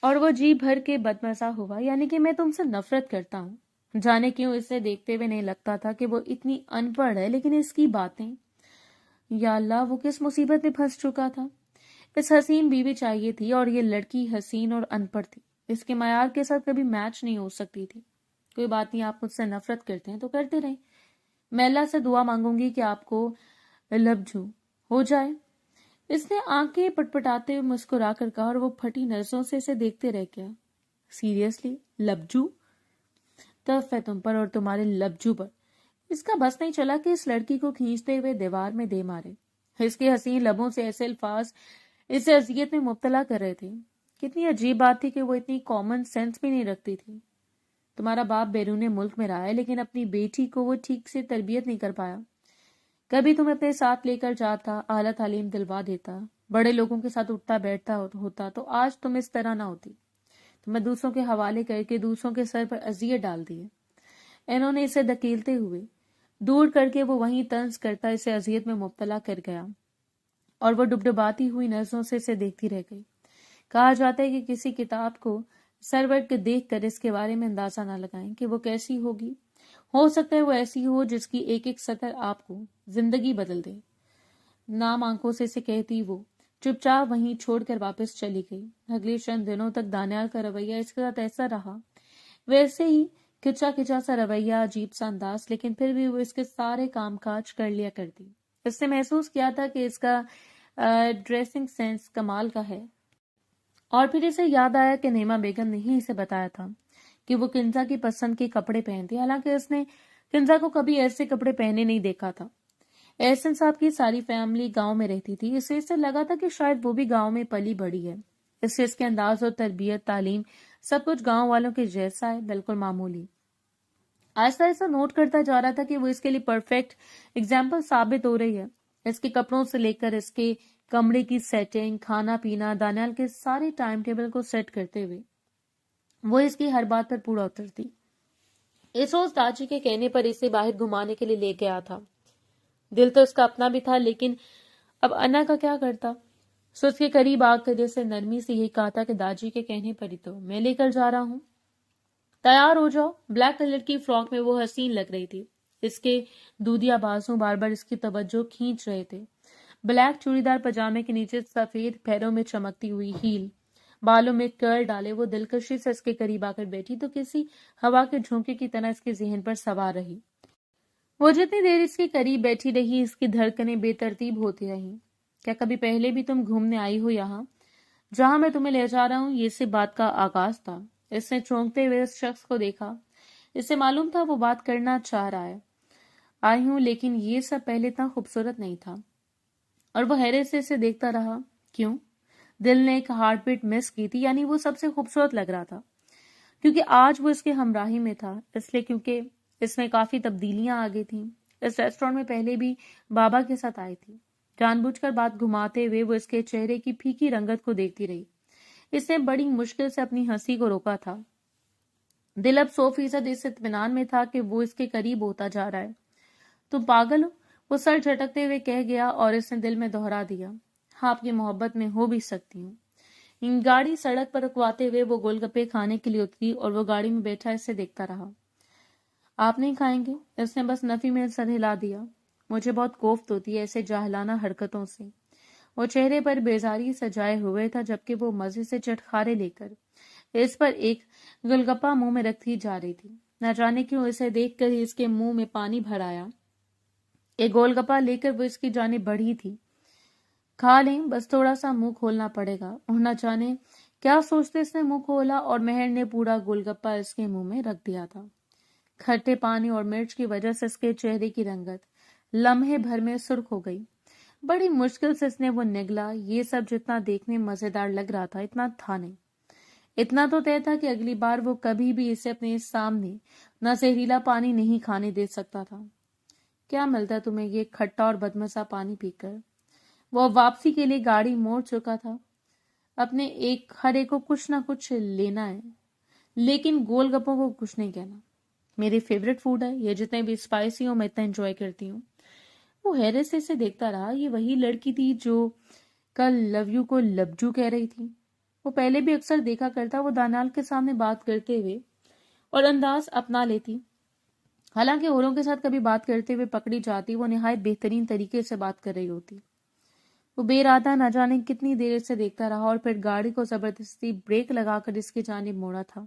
اور وہ جی بھر کے بدمزہ ہوا۔ یعنی کہ میں تم سے نفرت کرتا ہوں؟ جانے کیوں اسے دیکھتے ہوئے نہیں لگتا تھا کہ وہ اتنی ان پڑھ ہے، لیکن اس کی باتیں، یا اللہ، وہ کس مصیبت میں پھنس چکا تھا۔ اس حسین بیوی چاہیے تھی، اور یہ لڑکی حسین اور ان پڑھ تھی، اس کے معیار کے ساتھ کبھی میچ نہیں ہو سکتی تھی۔ کوئی بات نہیں، آپ مجھ سے نفرت کرتے ہیں تو کرتے رہیں، میں اللہ سے دعا مانگوں گی کہ آپ کو لبجو ہو جائے۔ اس نے آنکھیں پٹپٹاتے ہوئے مسکرا کر کہا، اور وہ پھٹی نظروں سے اسے دیکھتے رہ گیا۔ سیریسلی؟ لبجو؟ تف ہے تم پر اور تمہارے لبجو پر۔ اس کا بس نہیں چلا کہ اس لڑکی کو کھینچتے ہوئے دیوار میں دے مارے۔ اس کے حسین لبوں سے ایسے الفاظ اسے اذیت میں مبتلا کر رہے تھے۔ کتنی عجیب بات تھی کہ وہ اتنی کامن سینس بھی نہیں رکھتی تھی۔ تمہارا باپ بیرون ملک میں رہا ہے، لیکن اپنی بیٹی کو وہ ٹھیک سے تربیت نہیں کر پایا۔ کبھی تم اپنے ساتھ لے کر جاتا، اعلیٰ تعلیم دلوا دیتا، بڑے لوگوں کے ساتھ اٹھتا بیٹھتا ہوتا، تو آج تم اس طرح نہ ہوتی۔ تمہیں دوسروں کے حوالے کر کے دوسروں کے سر پر اذیت ڈال دی ہے۔ انہوں نے اسے دھکیلتے ہوئے دور کر کے وہ وہیں طنز کرتا اسے اذیت میں مبتلا کر گیا، اور وہ ڈبڈباتی ہوئی نظروں سے اسے دیکھتی رہ گئی۔ کہا جاتا ہے کہ کسی کتاب کو سرورٹ دیکھ کر اس کے بارے میں اندازہ نہ لگائیں کہ وہ کیسی ہوگی. ہو سکتا ہے وہ ایسی ہو جس کی ایک ایک سطر آپ کو زندگی بدل دے. نام آنکھوں سے اسے کہتی وہ چپ چاپ وہیں چھوڑ کر واپس چلی گئی. اگلے چند دنوں تک دانیال کا رویہ اس کے ساتھ ایسا رہا، ویسے ہی کھچا کھچا سا رویہ، عجیب سا انداز، لیکن پھر بھی وہ اس کے سارے کام کاج کر لیا کرتی. اس نے محسوس کیا تھا کہ اس کا ڈریسنگ سینس کمال کا ہے، اور پھر اسے یاد آیا کہ نیما بیگم نے ہی اسے بتایا تھا کہ وہ کنزا کی پسند کے کپڑے پہنتی، حالانکہ اس نے کنزا کو کبھی ایسے کپڑے پہنے نہیں دیکھا تھا. احسن صاحب کی ساری فیملی گاؤں میں رہتی تھی، اس سے لگا تھا کہ شاید وہ بھی گاؤں میں پلی بڑی ہے. اس سے اس کے انداز اور تربیت، تعلیم، سب کچھ گاؤں والوں کے جیسا ہے، بالکل معمولی. آہستہ آہستہ نوٹ کرتا جا رہا تھا کہ وہ اس کے لیے پرفیکٹ اگزامپل ثابت ہو رہی ہے. اس کے کپڑوں سے لے کر اس کے کمرے کی سیٹنگ، کھانا پینا، دانیال کے سارے ٹائم ٹیبل کو سیٹ کرتے ہوئے وہ اس کی ہر بات پر پورا اترتی. اس روز داجی کے کہنے پر اسے باہر گھمانے کے لیے لے گیا تھا. دل تو اس کا اپنا بھی تھا، لیکن اب انا کا کیا کرتا. سو اس کے قریب آ کر جیسے نرمی سے یہی کہا تھا کہ داجی کے کہنے پر ہی تو میں لے کر جا رہا ہوں. تیار ہو جاؤ. بلیک کلر کی فراک میں وہ حسین لگ رہی تھی. اس کے دودیا بازو بار بار اس کی توجہ کھینچ رہے تھے. بلیک چوڑی دار پجامے کے نیچے سفید پیروں میں چمکتی ہوئی ہیل، بالوں میں کرل ڈالے وہ دلکشی سے اس کے قریب آ کر بیٹھی تو کسی ہوا کے جھونکے کی طرح اس کے ذہن پر سوار رہی. وہ جتنی دیر اس کے قریب بیٹھی رہی اس کی دھڑکنیں بے ترتیب ہوتی رہیں. کیا کبھی پہلے بھی تم گھومنے آئی ہو یہاں جہاں میں تمہیں لے جا رہا ہوں؟ یہ سے بات کا آغاز تھا. اس نے چونکتے ہوئے اس شخص کو دیکھا. اسے معلوم تھا وہ بات کرنا چاہ رہا ہے. آئی ہوں، لیکن یہ سب پہلے اتنا خوبصورت نہیں تھا. اور وہ حیرت سے اسے دیکھتا رہا. کیوں؟ دل نے ایک ہارٹ بیٹ مس کی تھی. یعنی وہ سب سے خوبصورت لگ رہا تھا کیونکہ آج وہ اس کے ہمراہی میں تھا، اس لیے کیونکہ اس میں کافی تبدیلیاں آ گئی تھیں. اس ریسٹورینٹ میں پہلے بھی بابا کے ساتھ آئی تھی. جان بوجھ کر بات گھماتے ہوئے وہ اس کے چہرے کی پھیکی رنگت کو دیکھتی رہی. اس نے بڑی مشکل سے اپنی ہنسی کو روکا تھا. دل اب 100% اس اطمینان میں تھا کہ وہ اس کے قریب ہوتا جا رہا ہے. تم پاگل ہو؟ وہ سر جھٹکتے ہوئے کہہ گیا اور اس نے دل میں دہرا دیا. ہاں، آپ کی محبت میں ہو بھی سکتی ہوں. گاڑی سڑک پر رکواتے ہوئے وہ گول گپے کھانے کے لیے اتری اور وہ گاڑی میں بیٹھا اسے دیکھتا رہا. آپ نہیں کھائیں گے؟ اس نے بس نفی میں سر ہلا دیا. مجھے بہت کوفت ہوتی ہے ایسے جاہلانہ حرکتوں سے. وہ چہرے پر بیزاری سجائے ہوئے تھا جبکہ وہ مزے سے چٹخارے لے کر اس پر ایک گلگپا منہ میں رکھتی جا رہی تھی. نہ جانے کیوں اسے دیکھ کر ہی اس کے منہ میں پانی بھر آیا. ایک گول گپا لے کر وہ اس کی جانب بڑھی تھی. کھا لیں، بس تھوڑا سا منہ کھولنا پڑے گا. اور نہ جانے کیا سوچتے اس نے منہ کھولا اور مہر نے پورا گول گپا اس کے منہ میں رکھ دیا تھا. کھٹے پانی اور مرچ کی وجہ سے اس کے چہرے کی رنگت لمحے بھر میں سرخ ہو گئی. بڑی مشکل سے اس نے وہ نگلا. یہ سب جتنا دیکھنے مزیدار لگ رہا تھا اتنا تھا نہیں. اتنا تو طے تھا کہ اگلی بار وہ کبھی بھی اسے اپنے سامنے نہ زہریلا پانی نہیں کھانے دے سکتا تھا. کیا ملتا تمہیں یہ کھٹا اور بدمزہ پانی پی کر؟ وہ واپسی کے لیے گاڑی موڑ چکا تھا. اپنے ہر ایک کو کچھ نہ کچھ لینا ہے، لیکن گول گپوں کو کچھ نہیں کہنا. میری فیوریٹ فوڈ ہے یہ، جتنے بھی اسپائسی ہوں میں اتنا انجوائے کرتی ہوں. وہ حیرت سے اسے دیکھتا رہا. یہ وہی لڑکی تھی جو کل لو یو کو لبجو کہہ رہی تھی. وہ پہلے بھی اکثر دیکھا کرتا. وہ دانیال کے سامنے بات کرتے ہوئے اور انداز اپنا لیتی. حالانکہ اوروں کے ساتھ کبھی بات کرتے ہوئے پکڑی جاتی وہ نہایت بہترین طریقے سے بات کر رہی ہوتی. وہ بے ارادہ نہ جانے کتنی دیر سے دیکھتا رہا اور پھر گاڑی کو زبردستی بریک لگا کر اس کی جانب موڑا تھا.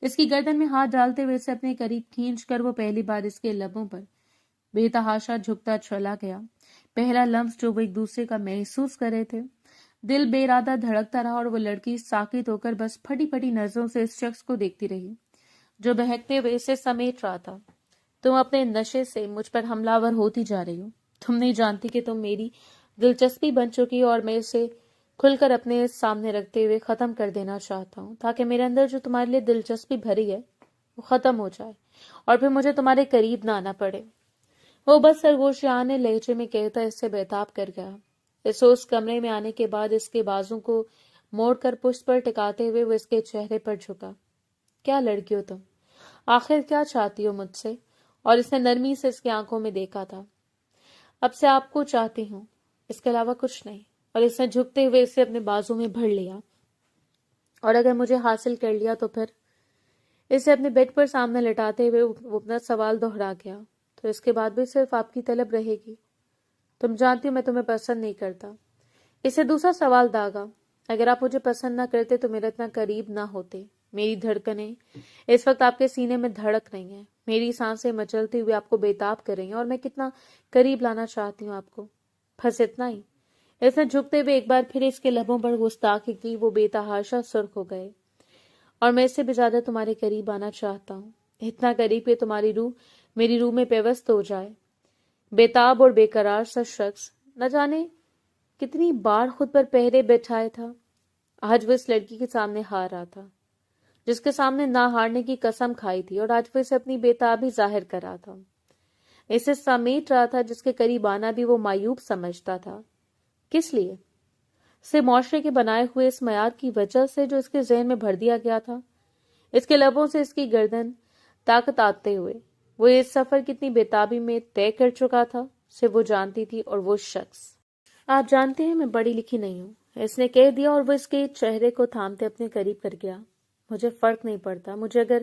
اس کی گردن میں ہاتھ ڈالتے ہوئے اسے اپنے قریب کھینچ کر وہ پہلی بار اس کے لبوں پر بے تحاشا جھکتا چلا گیا. پہلا لمس جو وہ ایک دوسرے کا محسوس کر رہے تھے. دل بے ارادہ دھڑکتا رہا اور وہ لڑکی ساکت ہو کر بس پھٹی پھٹی نظروں سے اس شخص کو دیکھتی رہی جو بہکتے ہوئے اسے سمیٹ رہا تھا. تم اپنے نشے سے مجھ پر حملہ آور ہوتی جا رہی ہو. تم نہیں جانتی کہ تم میری دلچسپی بن چکی اور میں اسے کھل کر اپنے سامنے رکھتے ہوئے ختم کر دینا چاہتا ہوں تاکہ میرے اندر جو تمہارے لیے دلچسپی بھری ہے وہ ختم ہو جائے اور پھر مجھے تمہارے قریب نہ آنا پڑے. وہ بس سرگوشیانے لہجے میں کہتا اس سے بےتاب کر گیا. اس کمرے میں آنے کے بعد اس کے بازو کو موڑ کر پشت پر ٹکاتے ہوئے وہ اس کے چہرے پر جھکا. کیا لڑکی ہو تم؟ آخر کیا چاہتی ہو مجھ سے؟ اور اس نے نرمی سے اس کی آنکھوں میں دیکھا تھا. اب سے آپ کو چاہتی ہوں، اس کے علاوہ کچھ نہیں. اور اس نے جھکتے ہوئے اسے اپنے بازو میں بھر لیا. اور اگر مجھے حاصل کر لیا تو پھر؟ اسے اپنے بیڈ پر سامنے لٹاتے ہوئے وہ اپنا سوال دہرا گیا۔ تو اس کے بعد بھی صرف آپ کی طلب رہے گی؟ تم جانتی ہو میں تمہیں پسند نہیں کرتا۔ اسے دوسرا سوال داغا۔ اگر آپ مجھے پسند نہ کرتے تو میرے اتنا قریب نہ ہوتے۔ میری دھڑکنیں اس وقت آپ کے سینے میں دھڑک رہی ہیں، میری سانسیں مچلتی ہوئی آپ کو بےتاب کر رہی ہیں، اور میں کتنا قریب لانا چاہتی ہوں آپ کو، بس اتنا ہی۔ اس نے جھکتے ہوئے ایک بار پھر اس کے لبوں پر گستاخی کی، وہ بے تحاشا سرخ ہو گئے۔ اور میں اس سے بھی زیادہ تمہارے قریب آنا چاہتا ہوں، اتنا قریب کہ تمہاری روح میری روح میں پیوست ہو جائے۔ بےتاب اور بے قرار سا شخص نہ جانے کتنی بار خود پر پہرے بیٹھائے تھا، آج وہ اس لڑکی کے سامنے ہار رہا تھا جس کے سامنے نہ ہارنے کی قسم کھائی تھی، اور آج وہ اسے اپنی بےتابی ظاہر کر رہا تھا، اسے سمیٹ رہا تھا جس کے قریب آنا بھی وہ معیوب سمجھتا تھا۔ کس لیے؟ سے معاشرے کے بنائے ہوئے اس معیار کی وجہ سے جو اس کے ذہن میں بھر دیا گیا تھا۔ اس کے لبوں سے اس کی گردن طاقت آتے ہوئے وہ اس سفر کتنی بےتابی میں طے کر چکا تھا، سے وہ جانتی تھی۔ اور وہ شخص، آپ جانتے ہیں میں پڑھی لکھی نہیں ہوں، اس نے کہہ دیا، اور وہ اس کے چہرے کو تھامتے اپنے قریب کر گیا۔ مجھے فرق نہیں پڑتا، مجھے اگر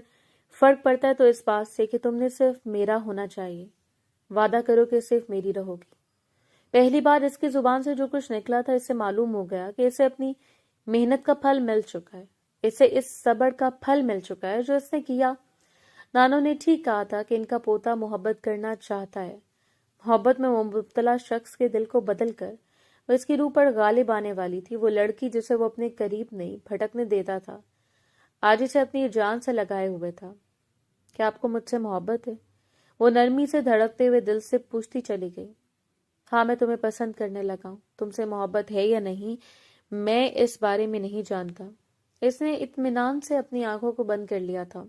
فرق پڑتا ہے تو اس بات سے کہ تم نے صرف میرا ہونا چاہیے، وعدہ کرو کہ صرف میری رہو گی۔ پہلی بار اس کی زبان سے جو کچھ نکلا تھا، اس سے معلوم ہو گیا کہ اسے اپنی محنت کا پھل مل چکا ہے، اسے اس صبر کا پھل مل چکا ہے جو اس نے کیا۔ نانو نے ٹھیک کہا تھا کہ ان کا پوتا محبت کرنا چاہتا ہے، محبت میں مبتلا شخص کے دل کو بدل کر وہ اس کی روح پر غالب آنے والی تھی، وہ لڑکی جسے وہ اپنے قریب نہیں بھٹکنے دیتا تھا، آج اسے اپنی جان سے لگائے ہوئے تھا۔ کیا آپ کو مجھ سے محبت ہے؟ وہ نرمی سے دھڑکتے ہوئے دل سے پوچھتی چلی گئی۔ ہاں، میں تمہیں پسند کرنے لگا ہوں، تم سے محبت ہے یا نہیں میں اس بارے میں نہیں جانتا۔ اس نے اطمینان سے اپنی آنکھوں کو بند کر لیا تھا۔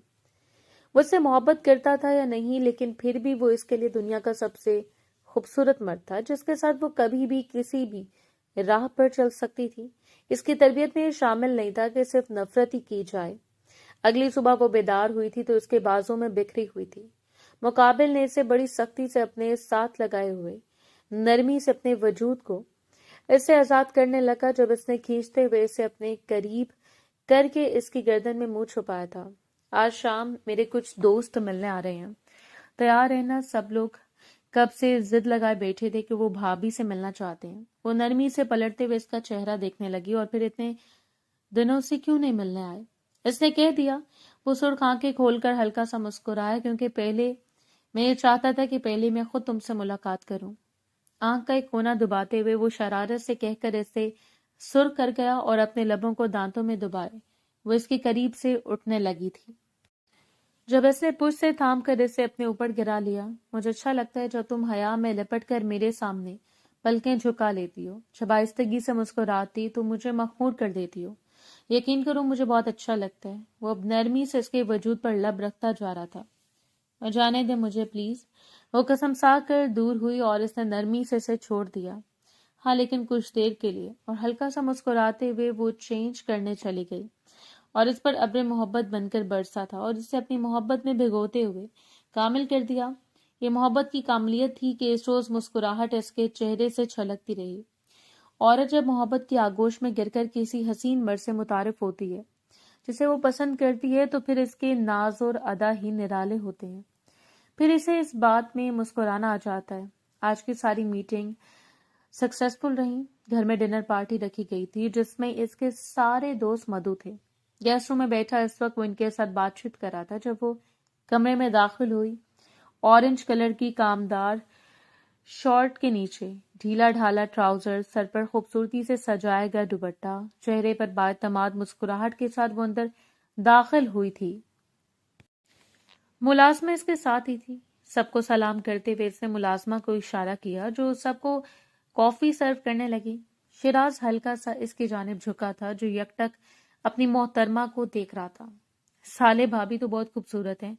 وہ اس سے محبت کرتا تھا یا نہیں، لیکن پھر بھی وہ اس کے لیے دنیا کا سب سے خوبصورت مرد تھا جس کے ساتھ وہ کبھی بھی کسی بھی راہ پر چل سکتی تھی۔ اس کی تربیت میں یہ شامل نہیں تھا کہ صرف نفرت ہی کی جائے۔ اگلی صبح وہ بیدار ہوئی تھی تو اس کے بازوں میں بکھری ہوئی تھی۔ مقابل نے اسے بڑی سختی سے اپنے ساتھ لگائے ہوئے نرمی سے اپنے وجود کو اس سے آزاد کرنے لگا جب اس نے کھینچتے ہوئے اسے اپنے قریب کر کے اس کی گردن میں منہ چھپایا تھا۔ آج شام میرے کچھ دوست ملنے آ رہے ہیں، تیار رہنا۔ سب لوگ کب سے ضد لگائے بیٹھے تھے کہ وہ بھابھی سے ملنا چاہتے ہیں۔ وہ نرمی سے پلٹتے ہوئے اس کا چہرہ دیکھنے لگی، اور پھر اتنے دنوں سے کیوں نہیں ملنے آئے؟ اس نے کہہ دیا۔ وہ سرخ آنکھیں کھول کر ہلکا سا مسکرایا، کیونکہ پہلے میں یہ چاہتا تھا کہ پہلے میں خود تم سے ملاقات کروں۔ آنکھ کا ایک کونا دباتے ہوئے وہ شرارت سے کہہ کر اسے سرخ کر گیا، اور اپنے لبوں کو دانتوں میں دبائے وہ اس کے قریب سے اٹھنے لگی تھی۔ جب اس نے پشت سے تھام کر اسے اپنے اوپر گرا لیا۔ مجھے اچھا لگتا ہے جب تم حیا میں لپٹ کر میرے سامنے پلکیں جھکا لیتی ہو، جب آہستگی سے مسکراتی تو مجھے مخمور کر دیتی ہو۔ یقین کرو مجھے بہت اچھا لگتا ہے۔ وہ اب نرمی سے اس کے وجود پر لب رکھتا جا رہا تھا۔ اور جانے دے مجھے پلیز۔ وہ قسم سا کر دور ہوئی اور اس نے نرمی سے اسے چھوڑ دیا۔ ہاں، لیکن کچھ دیر کے لیے۔ اور ہلکا سا مسکراتے ہوئے وہ چینج کرنے چلی گئی، اور اس پر ابر محبت بن کر برسا تھا، اور اسے اپنی محبت میں بھگوتے ہوئے کامل کر دیا۔ یہ محبت کی کاملیت تھی کہ اس روز مسکراہٹ اس کے چہرے سے چھلکتی رہی۔ عورت جب محبت کی آغوش میں گر کر کسی حسین مرد سے متعارف ہوتی ہے جسے وہ پسند کرتی ہے، تو پھر اس کے ناز اور ادا ہی نرالے ہوتے ہیں۔ پھر اسے اس بات میں مسکرانا آ جاتا ہے۔ آج کی ساری میٹنگ سکسیسفل رہی۔ گھر میں ڈنر پارٹی رکھی گئی تھی جس میں اس کے سارے دوست مدعو تھے۔ گیسٹ روم میں بیٹھا اس وقت وہ ان کے ساتھ بات چیت کر رہا تھا جب وہ کمرے میں داخل ہوئی۔ اورنج کلر کی کامدار شارٹ کے نیچے ڈھیلا ڈھالا ٹراؤزر، سر پر خوبصورتی سے سجایا گیا دوپٹہ، چہرے پر بااعتماد مسکراہٹ کے ساتھ وہ اندر داخل ہوئی تھی۔ ملازمہ اس کے ساتھ ہی تھی۔ سب کو سلام کرتے ہوئے اس نے ملازمہ کو اشارہ کیا جو سب کو کافی سرو کرنے لگی۔ شیراز ہلکا سا اس کی جانب جھکا تھا جو یکٹک اپنی محترمہ کو دیکھ رہا تھا۔ سالے بھابھی تو بہت خوبصورت ہیں،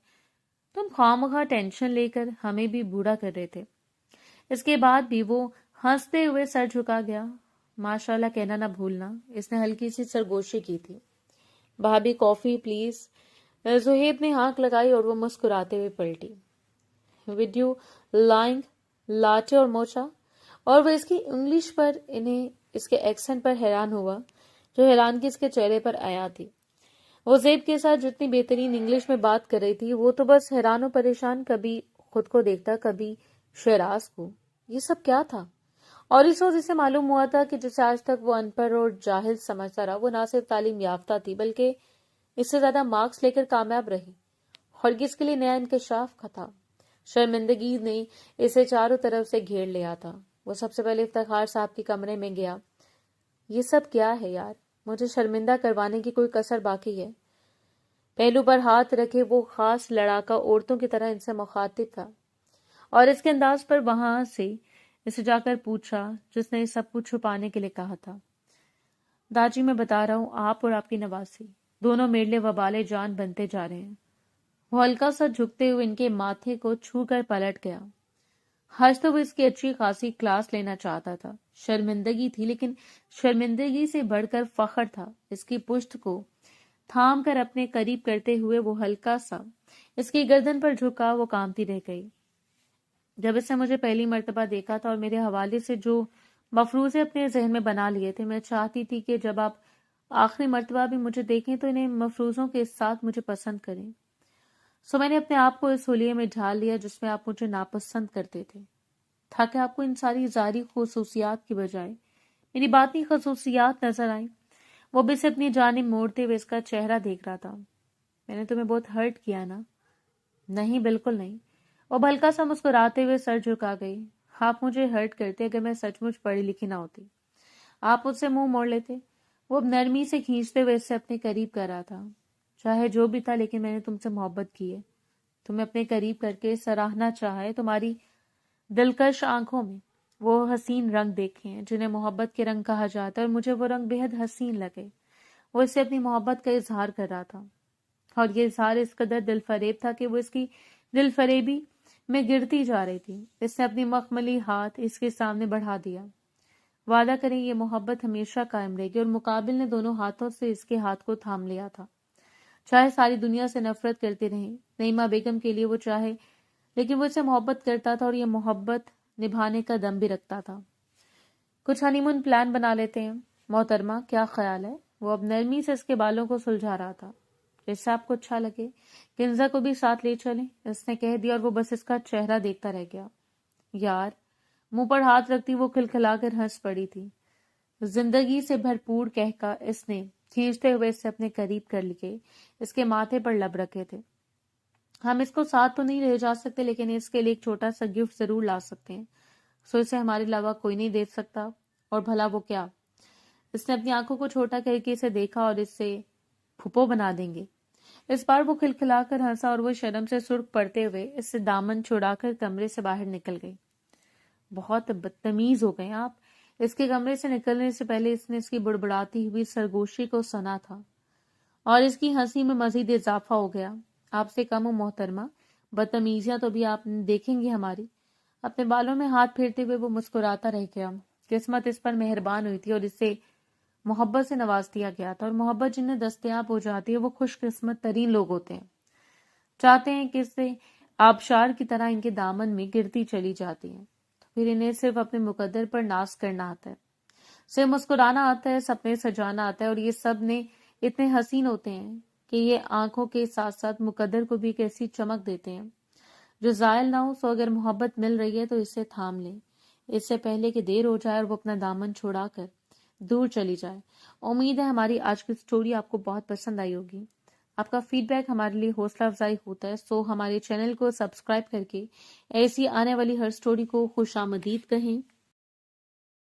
تم خواہ ٹینشن لے کر ہمیں بھی بوڑھا کر رہے تھے۔ اس کے بعد بھی وہ ہنستے ہوئے سر جھکا گیا۔ ماشاءاللہ کہنا نہ بھولنا، اس نے ہلکی سی سرگوشی کی تھی۔ بھابھی کافی پلیز۔ زہیب نے ہانک لگائی اور وہ مسکراتے ہوئے پلٹی۔ ود یو لائنگ لاٹے اور موچا؟ اور وہ اس کی انگلش پر انہیں اس کے ایکسنٹ پر حیران ہوا۔ جو حیرانگی اس کے چہرے پر عیاں تھی۔ وہ زیب کے ساتھ جتنی بہترین انگلش میں بات کر رہی تھی، وہ تو بس حیران و پریشان، کبھی خود کو دیکھتا، کبھی شہراز کو۔ یہ سب کیا تھا؟ اور اس وقت اسے معلوم ہوا تھا کہ جسے آج تک وہ ان پڑھ اور جاہل سمجھتا رہا، وہ نہ صرف تعلیم یافتہ تھی بلکہ اس سے زیادہ مارکس لے کر کامیاب رہی، اور اس کے لیے نیا انکشاف تھا۔ شرمندگی نے اسے چاروں طرف سے گھیر لیا تھا۔ وہ سب سے پہلے افتخار صاحب کے کمرے میں گیا۔ یہ سب کیا ہے یار؟ مجھے شرمندہ کروانے کی کوئی کسر باقی ہے؟ پہلو پر ہاتھ رکھے وہ خاص لڑاکا عورتوں کی طرح ان سے مخاطب تھا، اور اس کے انداز پر وہاں سے اسے جا کر پوچھا جس نے سب کچھ چھپانے کے لیے کہا تھا۔ داجی میں بتا رہا ہوں، آپ اور آپ کی نواسی دونوں میرے لیے وبال جان بنتے جا رہے ہیں۔ وہ ہلکا سا جھکتے ہوئے ان کے ماتھے کو چھو کر پلٹ گیا۔ آج تو وہ اس کی اچھی خاصی کلاس لینا چاہتا تھا۔ شرمندگی تھی، لیکن شرمندگی سے بڑھ کر فخر تھا۔ اس کی پشت کو تھام کر اپنے قریب کرتے ہوئے وہ ہلکا سا اس کی گردن پر جھکا، وہ کانپتی رہ گئی۔ جب اس نے مجھے پہلی مرتبہ دیکھا تھا اور میرے حوالے سے جو مفروضے اپنے ذہن میں بنا لیے تھے، میں چاہتی تھی کہ جب آپ آخری مرتبہ بھی مجھے دیکھیں تو انہیں مفروضوں کے ساتھ مجھے پسند کریں۔ سو میں نے اپنے آپ کو اس حلیے میں ڈھال لیا جس میں آپ مجھے ناپسند کرتے تھے، تاکہ آپ کو ان ساری ظاہری خصوصیات کی بجائے میری باطنی خصوصیات نظر آئیں۔ وہ بھی سے اپنی جانب موڑتے ہوئے اس کا چہرہ دیکھ رہا تھا۔ میں نے تمہیں بہت ہرٹ کیا نا؟ نہیں، بالکل نہیں۔ وہ ہلکا سا مسکراتے ہوئے سر جھکا گئی۔ آپ مجھے ہرٹ کرتے اگر میں سچ مچ پڑھی لکھی نہ ہوتی۔ آپ مجھ سے منہ موڑ لیتے۔ وہ اب نرمی سے کھینچتے ہوئے اس سے اپنے قریب کر رہا تھا۔ چاہے جو بھی تھا، لیکن میں نے تم سے محبت کی ہے۔ تمہیں اپنے قریب کر کے سراہنا چاہا ہے۔ تمہاری دلکش آنکھوں میں وہ حسین رنگ دیکھے ہیں جنہیں محبت کے رنگ کہا جاتا ہے، اور مجھے وہ رنگ بےحد حسین لگے۔ وہ اس سے اپنی محبت کا اظہار کر رہا تھا، اور یہ اظہار اس قدر دل فریب تھا کہ وہ اس کی دل فریبی میں گرتی جا رہی تھی۔ اس نے اپنی مخملی ہاتھ اس کے سامنے بڑھا دیا۔ وعدہ کریں یہ محبت ہمیشہ قائم رہے گی، اور مقابل نے دونوں ہاتھوں سے اس کے ہاتھ کو تھام لیا تھا۔ چاہے ساری دنیا سے نفرت کرتے رہیں، نعیمہ بیگم کے لیے وہ چاہے، لیکن وہ اسے محبت کرتا تھا، اور یہ محبت نبھانے کا دم بھی رکھتا تھا۔ کچھ ہنی مون پلان بنا لیتے ہیں محترمہ، کیا خیال ہے؟ وہ اب نرمی سے اس کے بالوں کو سلجھا رہا تھا۔ جیسے آپ کو اچھا لگے، کنزا کو بھی ساتھ لے چلیں، اس نے کہہ دیا، اور وہ بس اس کا چہرہ دیکھتا رہ گیا۔ یار، منہ پر ہاتھ رکھتی وہ کھلکھلا کر ہنس پڑی تھی۔ زندگی سے بھرپور کہہ کا اس نے کھینچتے ہوئے اس سے اپنے قریب کر لیے اس کے ماتھے پر لب رکھے تھے۔ ہم اس کو ساتھ تو نہیں لے جا سکتے، لیکن اس کے لیے ایک چھوٹا سا گفٹ ضرور لا سکتے ہیں۔ سو اسے ہمارے علاوہ کوئی نہیں دے سکتا، اور بھلا وہ کیا؟ اس نے اپنی آنکھوں کو چھوٹا کر کے اسے دیکھا، اور اس سے پھپھو بنا دیں گے۔ اس بار وہ کھلکھلا کر ہنسا، اور وہ شرم سے سرخ پڑتے ہوئے اس سے دامن چھڑا کر کمرے سے باہر نکل گئی۔ بہت بدتمیز ہو گئے آپ۔ اس کے کمرے سے نکلنے سے پہلے اس نے اس کی بڑبڑاتی ہوئی سرگوشی کو سنا تھا، اور اس کی ہنسی میں مزید اضافہ ہو گیا۔ آپ سے کم ہو محترمہ، بدتمیزیاں تو بھی آپ دیکھیں گی ہماری۔ اپنے بالوں میں ہاتھ پھیرتے ہوئے وہ مسکراتا رہ گیا۔ قسمت اس پر مہربان ہوئی تھی، اور اسے محبت سے نواز دیا گیا تھا، اور محبت جنہیں دستیاب ہو جاتی ہے وہ خوش قسمت ترین لوگ ہوتے ہیں۔ چاہتے ہیں کہ اس سے آبشار کی طرح ان کے دامن میں گرتی چلی جاتی ہیں، تو پھر انہیں صرف اپنے مقدر پر ناز کرنا آتا ہے، سے مسکرانا آتا ہے، سپنے سجانا آتا ہے، اور یہ سب نے اتنے حسین ہوتے ہیں کہ یہ آنکھوں کے ساتھ ساتھ مقدر کو بھی ایک ایسی چمک دیتے ہیں جو زائل نہ ہو۔ سو اگر محبت مل رہی ہے تو اسے تھام لیں، اس سے پہلے کہ دیر ہو جائے اور وہ اپنا دامن چھوڑا کر دور چلی جائے۔ امید ہے ہماری آج کی سٹوری آپ کو بہت پسند آئی ہوگی۔ آپ کا فیڈ بیک ہمارے لیے حوصلہ افزائی ہوتا ہے، سو ہمارے چینل کو سبسکرائب کر کے ایسی آنے والی ہر سٹوری کو خوش آمدید کہیں۔